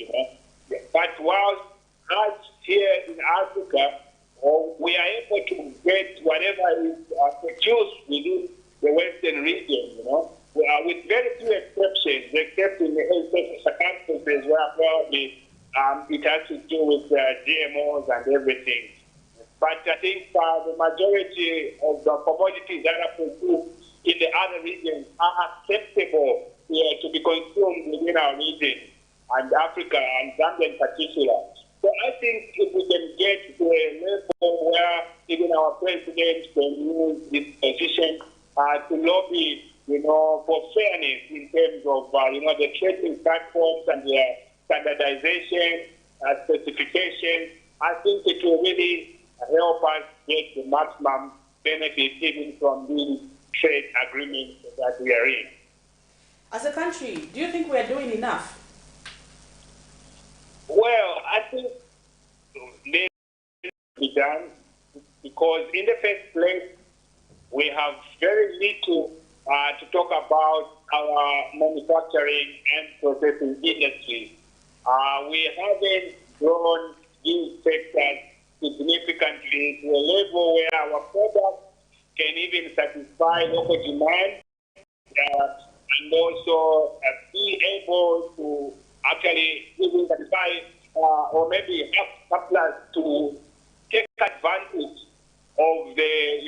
But whilst us here in Africa, we are able to get whatever is produced within the Western region, with very few exceptions, except in the circumstances where probably it has to do with GMOs and everything. But I think the majority of the commodities that are produced in the other regions are acceptable to be consumed within our region and Africa and Zambia in particular. So I think if we can get to a level where even our president can use his position to lobby, for fairness in terms of, the trading platforms and the standardization, specification, I think it will really help us get the maximum benefit even from these trade agreements that we are in. As a country, do you think we are doing enough? Well, I think there needs to be done because in the first place, we have very little to talk about our manufacturing and processing industries. We haven't grown these sectors significantly to a level where our products can even satisfy local demand and also be able to actually identify or maybe have suppliers to take advantage of the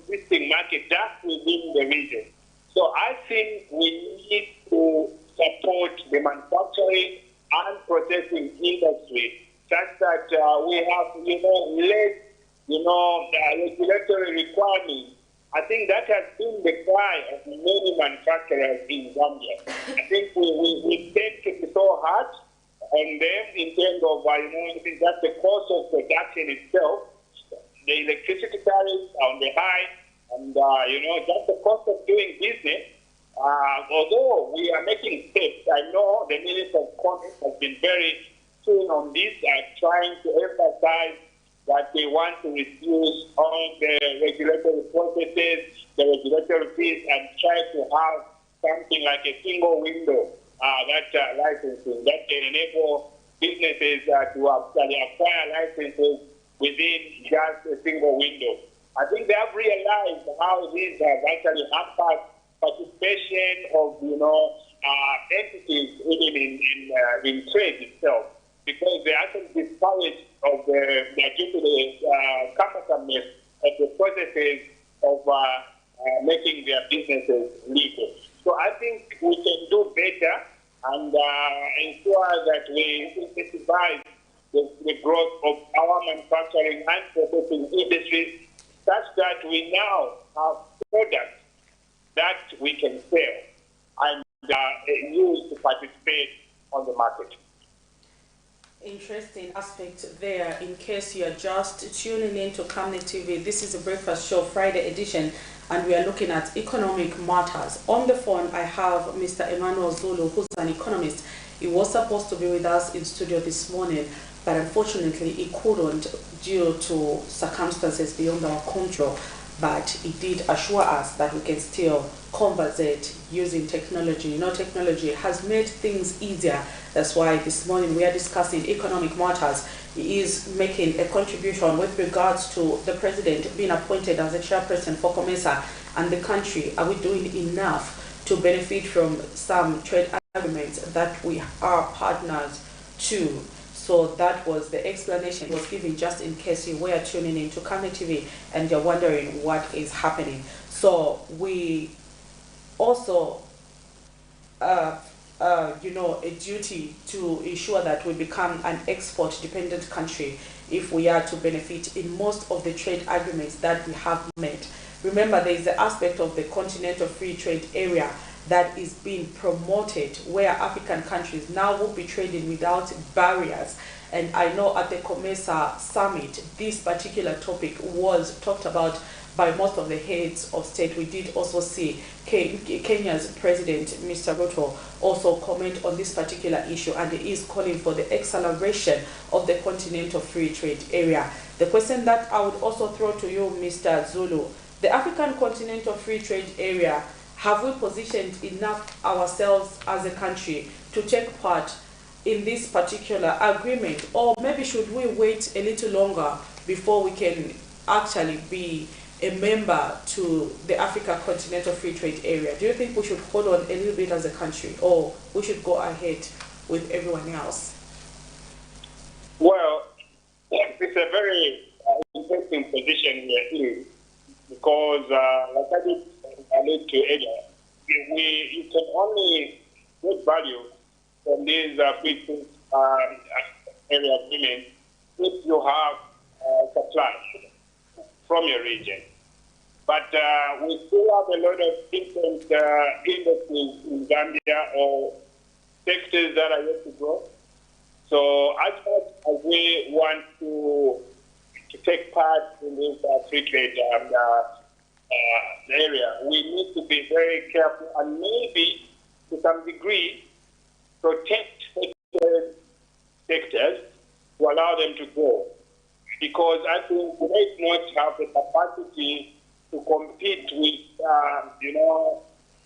existing market just within the region. So I think we need to support the manufacturing and processing industry such that we have less regulatory requirements. I think that has been the cry of many manufacturers in Zambia. I think we tend to be so hard on them in terms of just the cost of production itself. The electricity tariffs are on the high, and just the cost of doing business. Although we are making steps, I know the Minister of Commerce has been very keen on this, trying to emphasize that they want to reduce all the regulatory processes, the regulatory fees, and try to have something like a single window licensing that can enable businesses to acquire licenses within just a single window. I think they have realized how these have actually hampered participation of entities even in trade itself, because they actually discourage of due to the cumbersomeness of the processes of making their businesses legal. So I think we can do better and ensure that we incentivize the growth of our manufacturing and processing industries such that we now have products that we can sell and use to participate on the market. Interesting aspect there. In case you are just tuning in to Camnet TV, this is a breakfast show Friday edition, and we are looking at economic matters. On the phone, I have Mr. Emmanuel Zulu, who's an economist. He was supposed to be with us in studio this morning, but unfortunately he couldn't due to circumstances beyond our control. But he did assure us that we can still conversate using technology. Technology has made things easier. That's why this morning we are discussing economic matters. He is making a contribution with regards to the president being appointed as a chairperson for COMESA and the country. Are we doing enough to benefit from some trade agreements that we are partners to? So that was the explanation he was giving, just in case you were tuning in to Camnet TV and you're wondering what is happening. So we also, a duty to ensure that we become an export-dependent country if we are to benefit in most of the trade agreements that we have made. Remember, there is the aspect of the Continental Free Trade Area that is being promoted, where African countries now will be trading without barriers. And I know at the COMESA summit, this particular topic was talked about by most of the heads of state. We did also see Kenya's president, Mr. Ruto, also comment on this particular issue, and he is calling for the acceleration of the Continental Free Trade Area. The question that I would also throw to you, Mr. Zulu, the African Continental Free Trade Area, have we positioned enough ourselves as a country to take part in this particular agreement? Or maybe should we wait a little longer before we can actually be a member to the Africa Continental Free Trade Area? Do you think we should hold on a little bit as a country, or we should go ahead with everyone else? Well, it's a very interesting position we are in, because like I did allude to earlier, you can only get value from these free trade area agreements if you have supply from your region. But we still have a lot of different industries in Zambia or sectors that are yet to grow. So as much as we want to take part in this free trade area, we need to be very careful and maybe to some degree protect sectors to allow them to grow. Because I think we might not have the capacity to compete with,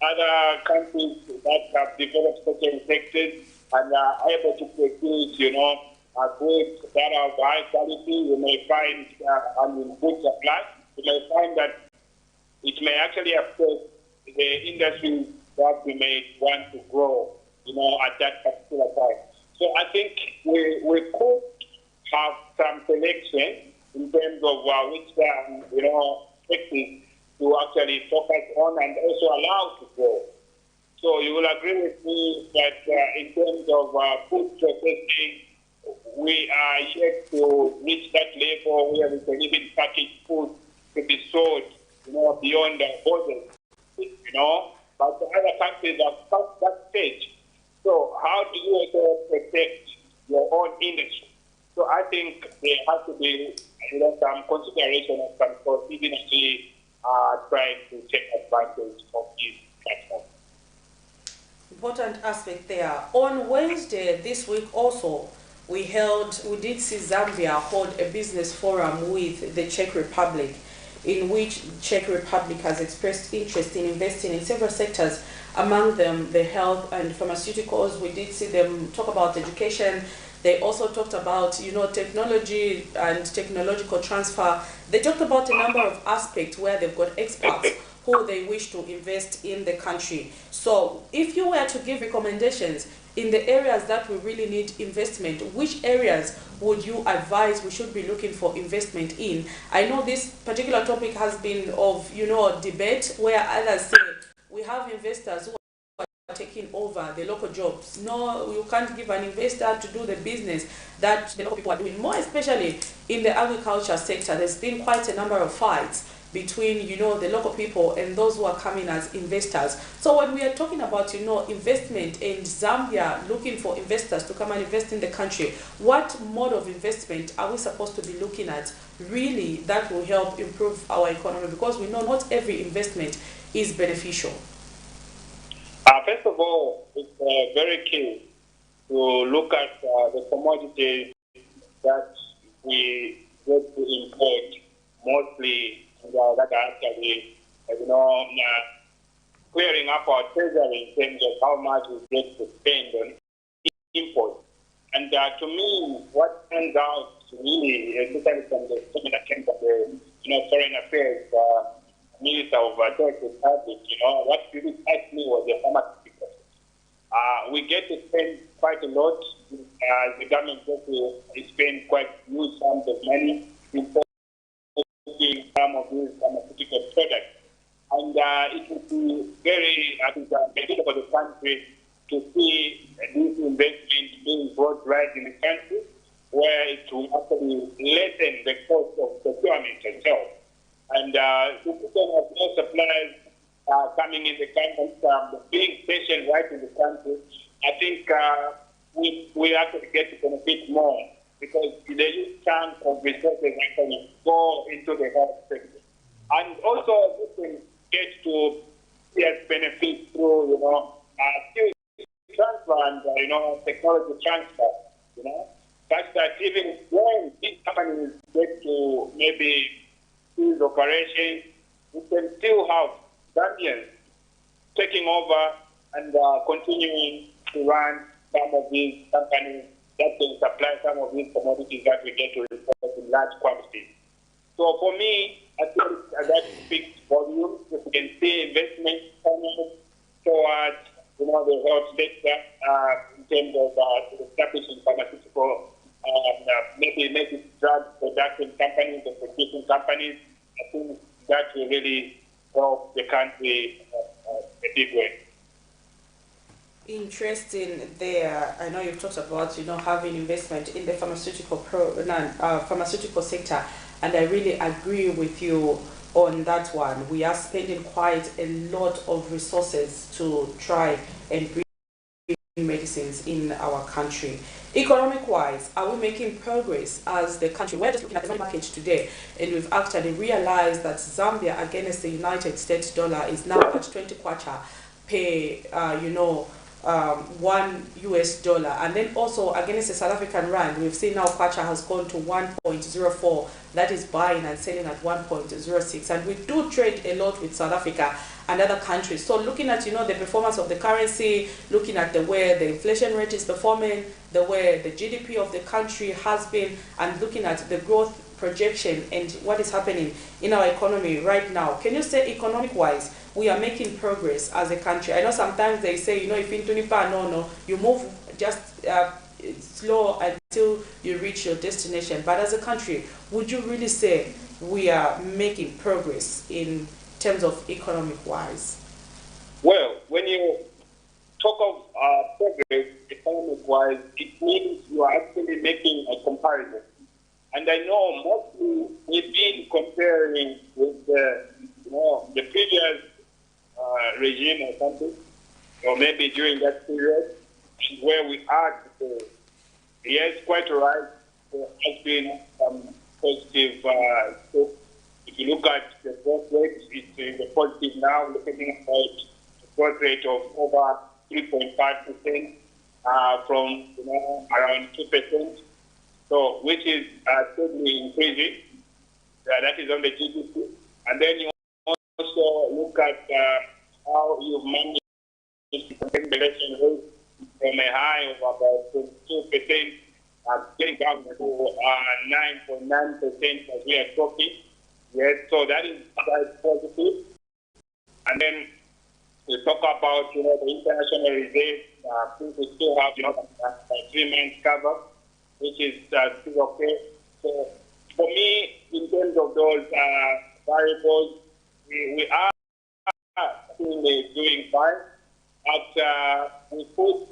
other countries that have developed certain sectors and are able to produce, goods that are of high quality. You may find, good supply, you may find that it may actually affect the industry that we may want to grow, at that particular time. So I think we could have some selection in terms of which sectors to actually focus on and also allow to grow. So you will agree with me that in terms of food processing, we are yet to reach that level where we can even package food to be sold, beyond our borders, But the other countries have passed that stage. So how do you also protect your own industry? So I think there has to be some consideration of some sort, even actually trying to take advantage of this platform. Important aspect there. On Wednesday this week also, we did see Zambia hold a business forum with the Czech Republic, in which Czech Republic has expressed interest in investing in several sectors, among them the health and pharmaceuticals. We did see them talk about education. They also talked about, technology and technological transfer. They talked about a number of aspects where they've got experts who they wish to invest in the country. So if you were to give recommendations in the areas that we really need investment, which areas would you advise we should be looking for investment in? I know this particular topic has been of, debate, where others say we have investors who are taking over the local jobs. No, you can't give an investor to do the business that the local people are doing, more especially in the agriculture sector. There's been quite a number of fights between, the local people and those who are coming as investors. So when we are talking about, investment in Zambia, looking for investors to come and invest in the country, what mode of investment are we supposed to be looking at really that will help improve our economy? Because we know not every investment is beneficial. First of all, it's very key to look at the commodities that we get to import, mostly that are actually, clearing up our treasury in terms of how much we get to spend on import. And to me, what turns out really, especially from the statement that came from the Foreign Affairs Minister of Czech Republic, what really touched me was the pharmaceutical. We get to spend quite a lot. The government gets to spend quite huge sums of money importing some of these pharmaceutical products. And it would be very beneficial for the country to see this investment being brought right in the country, where it will actually lessen the cost of procurement itself. And the system of no supplies coming in the country, being stationed right in the country, I think we actually get to benefit more, because the huge chunk of resources actually go into the health sector. And also, we can get to benefit through, skill transfer and, technology transfer, such that even when these companies get to maybe cease operations, we can still have Zambians taking over and continuing to run some of these companies that can supply some of these commodities that we get to import in large quantities. So for me, I think that speaks volumes. If we can see investment coming towards, the health sector in terms of establishing pharmaceutical, maybe drug production companies or producing companies, I think that will really help the country a big way. Interesting there. I know you've talked about, having investment in the pharmaceutical sector, and I really agree with you on that one. We are spending quite a lot of resources to try and bring medicines in our country. Economic-wise, are we making progress as the country? We're just looking at the money market today, and we've actually realized that Zambia against the United States dollar is now at 20 kwacha per, $1 and then also against the South African rand, we've seen now kwacha has gone to 1.04. That is buying and selling at 1.06, and we do trade a lot with South Africa and other countries. So looking at the performance of the currency, looking at the way the inflation rate is performing, the way the GDP of the country has been, and looking at the growth projection and what is happening in our economy right now, can you say economic-wise, we are making progress as a country? I know sometimes they say, you know, if in Tunipa, no, you move just slow until you reach your destination. But as a country, would you really say we are making progress in terms of economic-wise? Well, when you talk of progress economic-wise, it means you are actually making a comparison. And I know mostly we've been comparing with the previous regime or something, or maybe during that period where we are today. Yes, quite right. There has been some positive. So if you look at the growth rate, it's in the positive now. We're talking about a growth rate of over 3.5% from around 2%. So which is steadily increasing. That is on the GDP. And then you also look at how you've managed to contain the election rate from a high of about 22%, getting down to 9.9% as we are talking. Yes, so that is quite positive. And then we talk about the international reserve. We still have 3 months cover, which is still okay. So for me, in terms of those variables, we are doing fine, but we could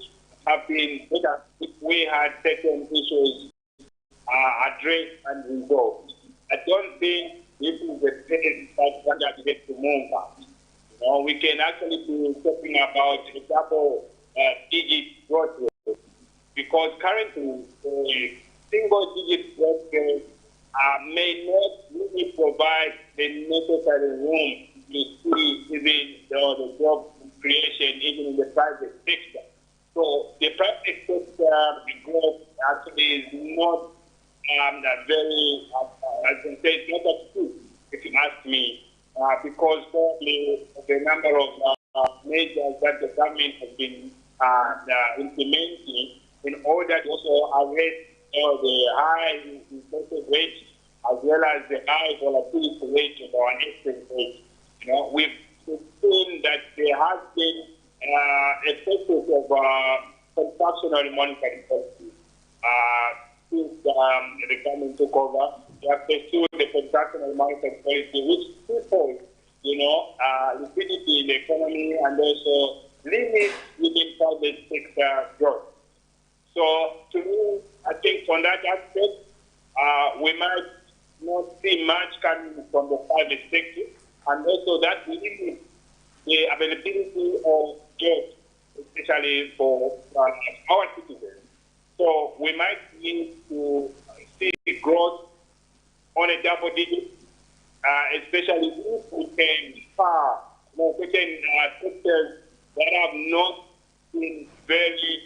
have been better if we had certain issues addressed and resolved. I don't think this is the phase that we have to get to move back. We can actually be talking about a double-digit growth rate, because currently the single-digit growth rate may not really provide the necessary room to see even the job creation even in the private sector. So the private sector growth actually is not very, I can say it's not that good, if you ask me, because probably the number of measures that the government has been implementing in order to also arrest the high inflation rate as well as the high volatility rate of our exchange rate. We've seen that there has been a process of contractionary monetary policy since the government took over. We have pursued the contractionary monetary policy, which twofold, liquidity in the economy and also limits within private sector growth. So to me, I think on that aspect, we might not see much coming from the private sector, and also that limits the availability of jobs, especially for our citizens. So we might need to see growth on a double digit, especially if we can certain sectors that have not been very,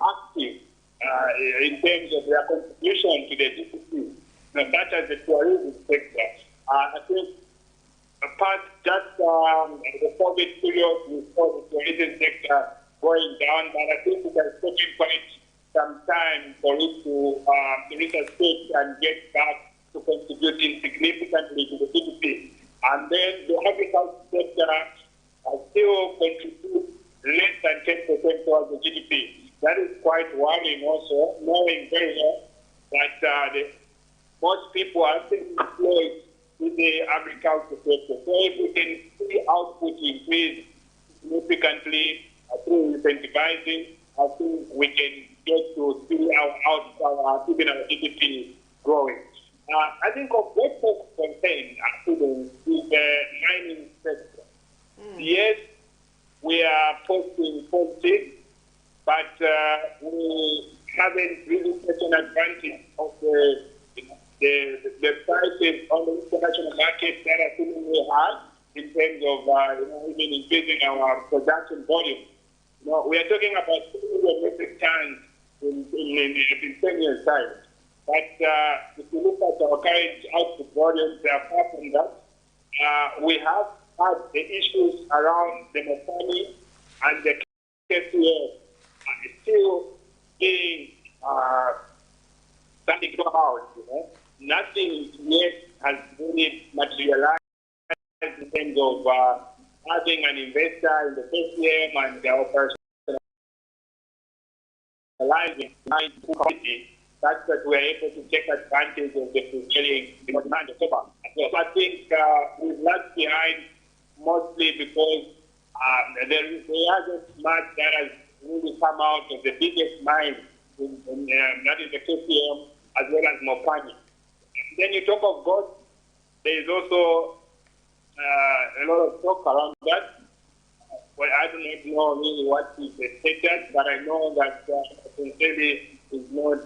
active in terms of their contribution to the GDP, such as the tourism sector. I think apart just the COVID period, we saw the tourism sector going down, but I think it has taken quite some time for it to resuscitate and get back to contributing significantly to the GDP. And then the agriculture sector still contributes less than 10% towards the GDP. That is quite worrying also, knowing very well that most people are still employed in the agriculture sector. So if we can see output increase significantly through incentivizing, I think we can get to see our GDP growing. I think of what folks contain is the mining sector. Yes, we are posting positive, but we haven't really taken advantage of the prices on the international market that are seemingly high in terms of even increasing our production volume. We are talking about 2 million metric tons in 10 years' time. But if you look at our current output volumes, apart from that, we have had the issues around the Mopani and the KCS still being something to go out, nothing yet has really materialized in terms of having an investor in the KCM and the operationalizing community, such that we are able to take advantage of the prevailing demand of copper. So I think we've lagged behind mostly because there hasn't much that has really come out of the biggest mine, that is the KCM, as well as Mopani. Then you talk of gold, there is also a lot of talk around that. Well, I do not know really what is the status, but I know that Sinceri is not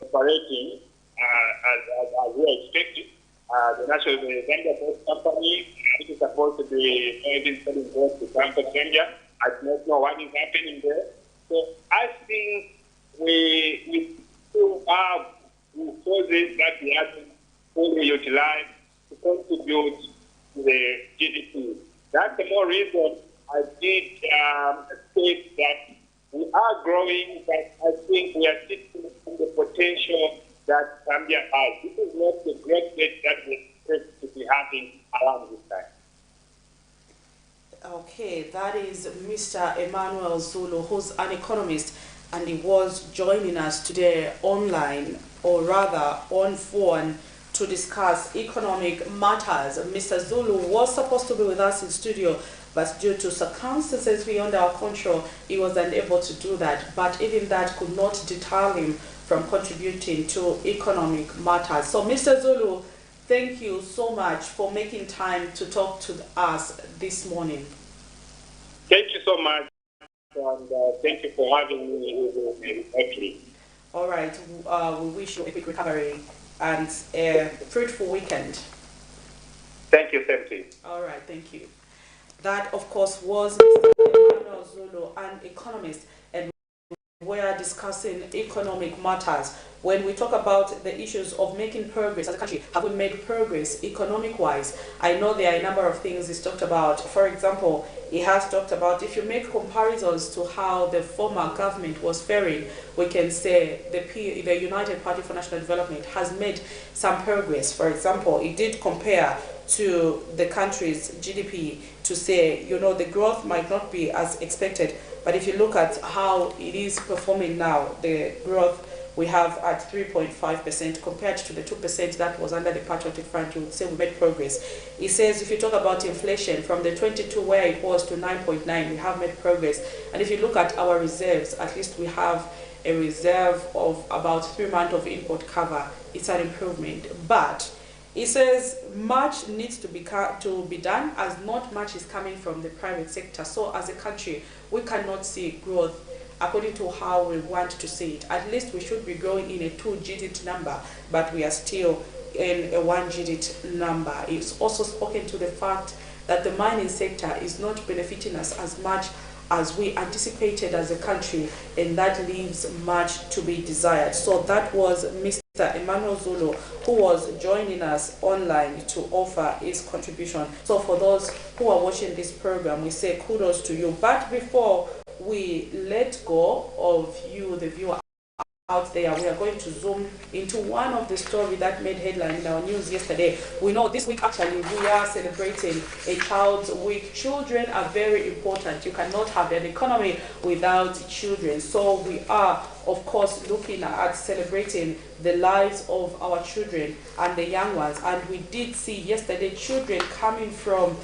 operating as we expected. The Zambia Post Company, which is supposed to be selling gold to Bank of Zambia, I do not know what is happening there. So I think we still have resources that we haven't fully utilized to contribute to the GDP. That's the more reason I did state that we are growing, but I think we are sitting in the potential that Zambia has. This is not the great rate that we expect to be having around this time. Okay, that is Mr. Emmanuel Zulu, who's an economist, and he was joining us today online, or rather on phone, to discuss economic matters. Mr. Zulu was supposed to be with us in studio, but due to circumstances beyond our control, he was unable to do that. But even that could not deter him from contributing to economic matters. So, Mr. Zulu, thank you so much for making time to talk to us this morning. Thank you so much, and thank you for having me. Actually. All right, we wish you a quick recovery and a fruitful weekend. Thank you, Sempty. All right, thank you. That, of course, was Mr. Emmanuel Zulu, an economist, and we are discussing economic matters. When we talk about the issues of making progress as a country, have we made progress economic-wise? I know there are a number of things he's talked about. For example, he has talked about, if you make comparisons to how the former government was faring, we can say the United Party for National Development has made some progress. For example, it did compare to the country's GDP to say, you know, the growth might not be as expected, but if you look at how it is performing now, the growth we have at 3.5% compared to the 2% that was under the Patriotic Front, you would say we made progress. He says if you talk about inflation from the 22 where it was to 9.9, we have made progress. And if you look at our reserves, at least we have a reserve of about 3 months of import cover. It's an improvement. But he says much needs to be done, as not much is coming from the private sector. So as a country, we cannot see growth according to how we want to see it. At least we should be growing in a 2-digit number, but we are still in a 1-digit number. It's also spoken to the fact that the mining sector is not benefiting us as much as we anticipated as a country, and that leaves much to be desired. So that was Mr. Emmanuel Zulu, who was joining us online to offer his contribution. So for those who are watching this program, we say kudos to you. But before we let go of you, the viewer out there, we are going to zoom into one of the stories that made headline in our news yesterday. We know this week actually we are celebrating a Child's Week. Children are very important. You cannot have an economy without children. So we are, of course, looking at celebrating the lives of our children and the young ones. And we did see yesterday children coming from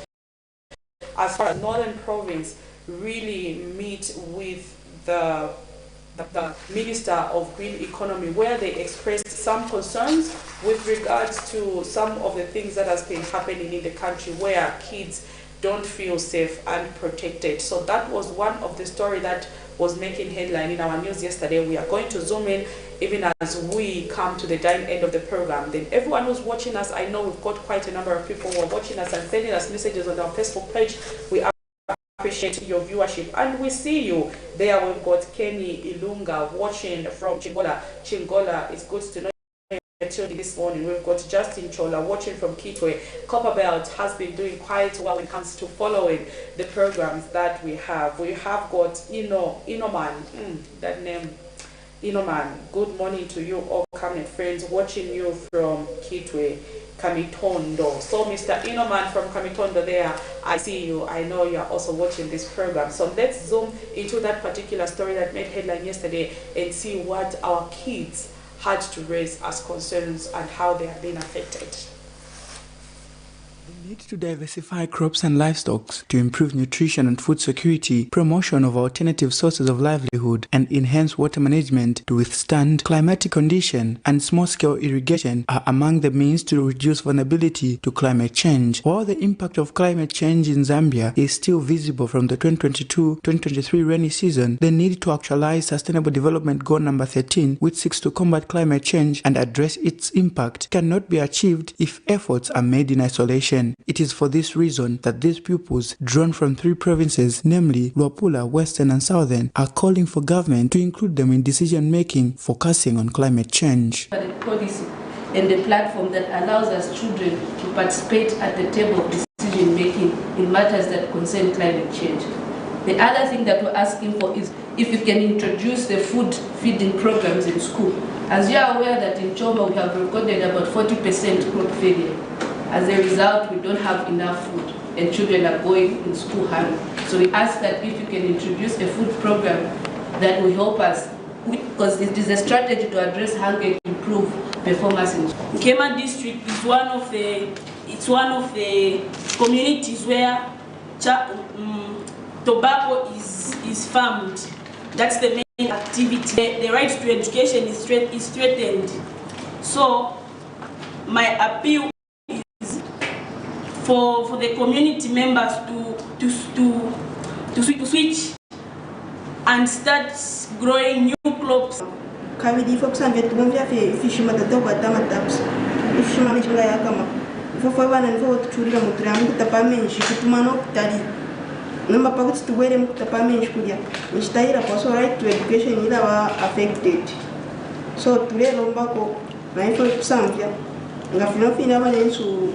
as far as Northern Province really meet with the Minister of Green Economy, where they expressed some concerns with regards to some of the things that has been happening in the country where kids don't feel safe and protected. So that was one of the stories that was making headline in our news yesterday. We are going to zoom in even as we come to the dying end of the program. Then everyone who's watching us, I know we've got quite a number of people who are watching us and sending us messages on our Facebook page. We appreciate your viewership, and we see you there. We've got Kenny Ilunga watching from Chingola. Chingola, it's good to know you this morning. We've got Justin Chola watching from Kitwe. Copperbelt has been doing quite well when it comes to following the programs that we have. We have got Inoman, that name Inoman, good morning to you all Camnet friends watching you from Kitwe, Kamitondo. So Mr. Inoman from Kamitondo there, I see you. I know you are also watching this program. So let's zoom into that particular story that made headline yesterday and see what our kids had to raise as concerns and how they have been affected. The need to diversify crops and livestock to improve nutrition and food security, promotion of alternative sources of livelihood, and enhance water management to withstand climatic condition and small-scale irrigation are among the means to reduce vulnerability to climate change. While the impact of climate change in Zambia is still visible from the 2022-2023 rainy season, the need to actualize Sustainable Development Goal number 13, which seeks to combat climate change and address its impact, cannot be achieved if efforts are made in isolation. It is for this reason that these pupils, drawn from 3 provinces, namely Luapula, Western and Southern, are calling for government to include them in decision-making focusing on climate change. The policy and the platform that allows us children to participate at the table of decision-making in matters that concern climate change. The other thing that we're asking for is if you can introduce the food feeding programs in school. As you are aware that in Choma we have recorded about 40% crop failure. As a result, we don't have enough food and children are going in school hungry. So we ask that if you can introduce a food program that will help us, because it is a strategy to address hunger and improve performance in school. Kema district is one of the communities where tobacco is farmed. That's the main activity. The right to education is threatened. So my appeal for the community members to switch and start growing new crops. Kabidi foksa vetu mwambia fishima tatoka tama taps. Fishima ni chunga ya kama. Fofo bana nifo tuchurira mutura mukutapamenshi kutumano kutali. Namba pakuti tuwele mukutapamenshi kulia. Nishitaira paso right to education ila wa affected. So tule lombako na ifo kusambia. Ngafina abanyensu.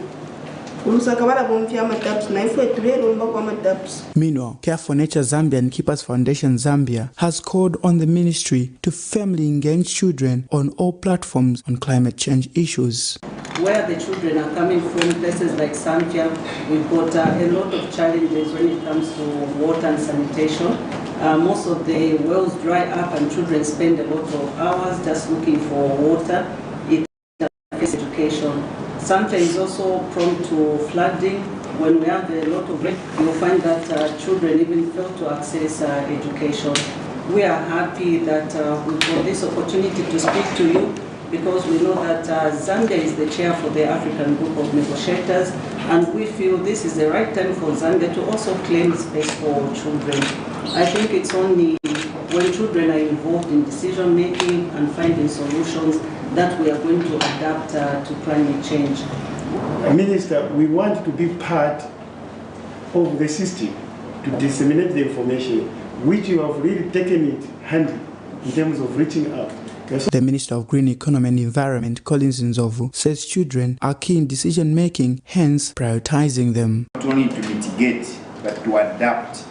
Meanwhile, Care for Nature Zambia and Keepers Foundation Zambia has called on the ministry to firmly engage children on all platforms on climate change issues. Where the children are coming from, places like Zambia, we've got a lot of challenges when it comes to water and sanitation. Most of the wells dry up and children spend a lot of hours just looking for water. It affects education. Zambia is also prone to flooding. When we have a lot of rain, you'll find that children even fail to access education. We are happy that we've got this opportunity to speak to you because we know that Zambia is the chair for the African Group of Negotiators, and we feel this is the right time for Zambia to also claim space for children. I think it's only when children are involved in decision making and finding solutions that we are going to adapt to climate change. Minister, we want to be part of the system to disseminate the information, which you have really taken it handy in terms of reaching out. The Minister of Green Economy and Environment, Collins Nzovu, says children are key in decision making, hence prioritizing them. Not only to mitigate, but to adapt.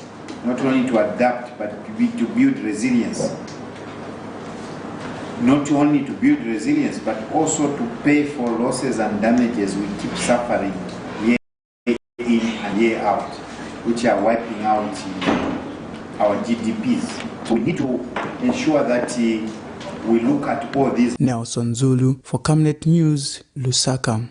Not only to adapt, but to build resilience. Not only to build resilience, but also to pay for losses and damages we keep suffering year in and year out, which are wiping out our GDPs. So we need to ensure that we look at all these. Nelson Zulu for Camnet News, Lusaka.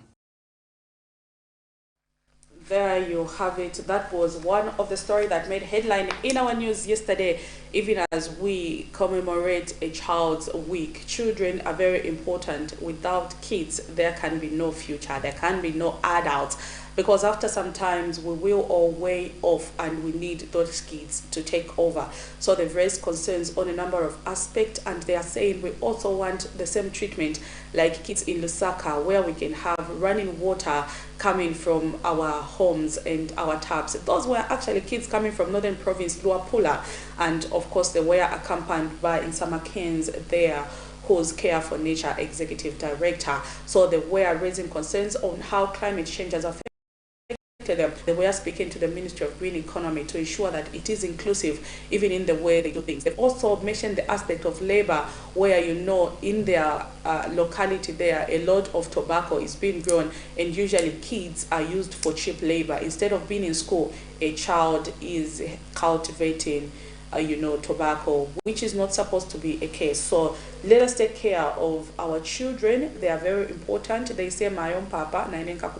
There you have it. That was one of the stories that made headline in our news yesterday, even as we commemorate a child's week. Children are very important. Without kids, there can be no future. There can be no adults. Because after some times we will all weigh off and we need those kids to take over. So they've raised concerns on a number of aspects, and they are saying we also want the same treatment like kids in Lusaka, where we can have running water coming from our homes and our taps. Those were actually kids coming from Northern Province, Luapula, and of course they were accompanied by Insamakens there, who's Care for Nature Executive Director. So they were raising concerns on how climate change has affected them, they were speaking to the Ministry of Green Economy to ensure that it is inclusive even in the way they do things. They've also mentioned the aspect of labor, where in their locality there, a lot of tobacco is being grown, and usually kids are used for cheap labor. Instead of being in school, a child is cultivating tobacco, which is not supposed to be a case. So let us take care of our children. They are very important. They say my own papa,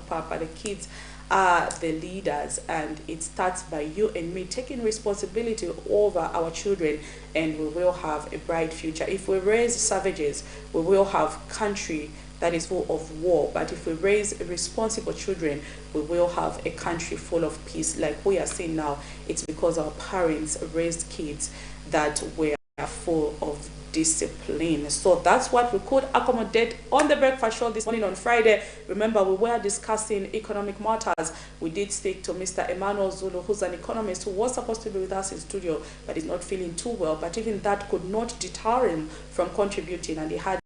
papa, the kids are the leaders, and it starts by you and me taking responsibility over our children, and we will have a bright future. If we raise savages, we will have country that is full of war. But if we raise responsible children, we will have a country full of peace. Like we are seeing now, it's because our parents raised kids that were full of discipline. So that's what we could accommodate on the breakfast show this morning on Friday. Remember, we were discussing economic matters. We did speak to Mr. Emmanuel Zulu, who's an economist who was supposed to be with us in studio, but is not feeling too well. But even that could not deter him from contributing, and he had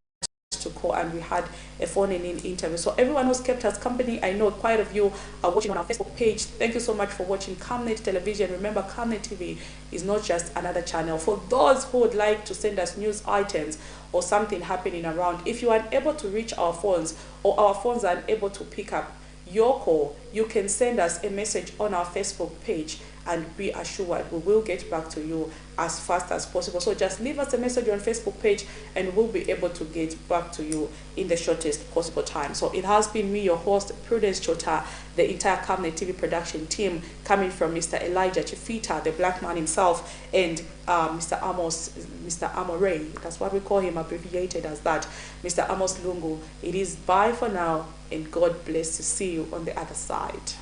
to call, and we had a phone-in interview. So everyone who's kept us company, I know quite a few are watching on our Facebook page. Thank you so much for watching Camnet Television. Remember, Camnet TV is not just another channel. For those who would like to send us news items or something happening around, if you are unable to reach our phones, or our phones are unable to pick up your call, you can send us a message on our Facebook page, and be assured we will get back to you as fast as possible. So just leave us a message on Facebook page, and we'll be able to get back to you in the shortest possible time. So it has been me, your host, Prudence Chota, the entire Camnet TV production team, coming from Mr. Elijah Chifita, the black man himself, and Mr. Amore, that's what we call him, abbreviated as that, Mr. Amos Lungu. It is bye for now, and God bless you. See you on the other side.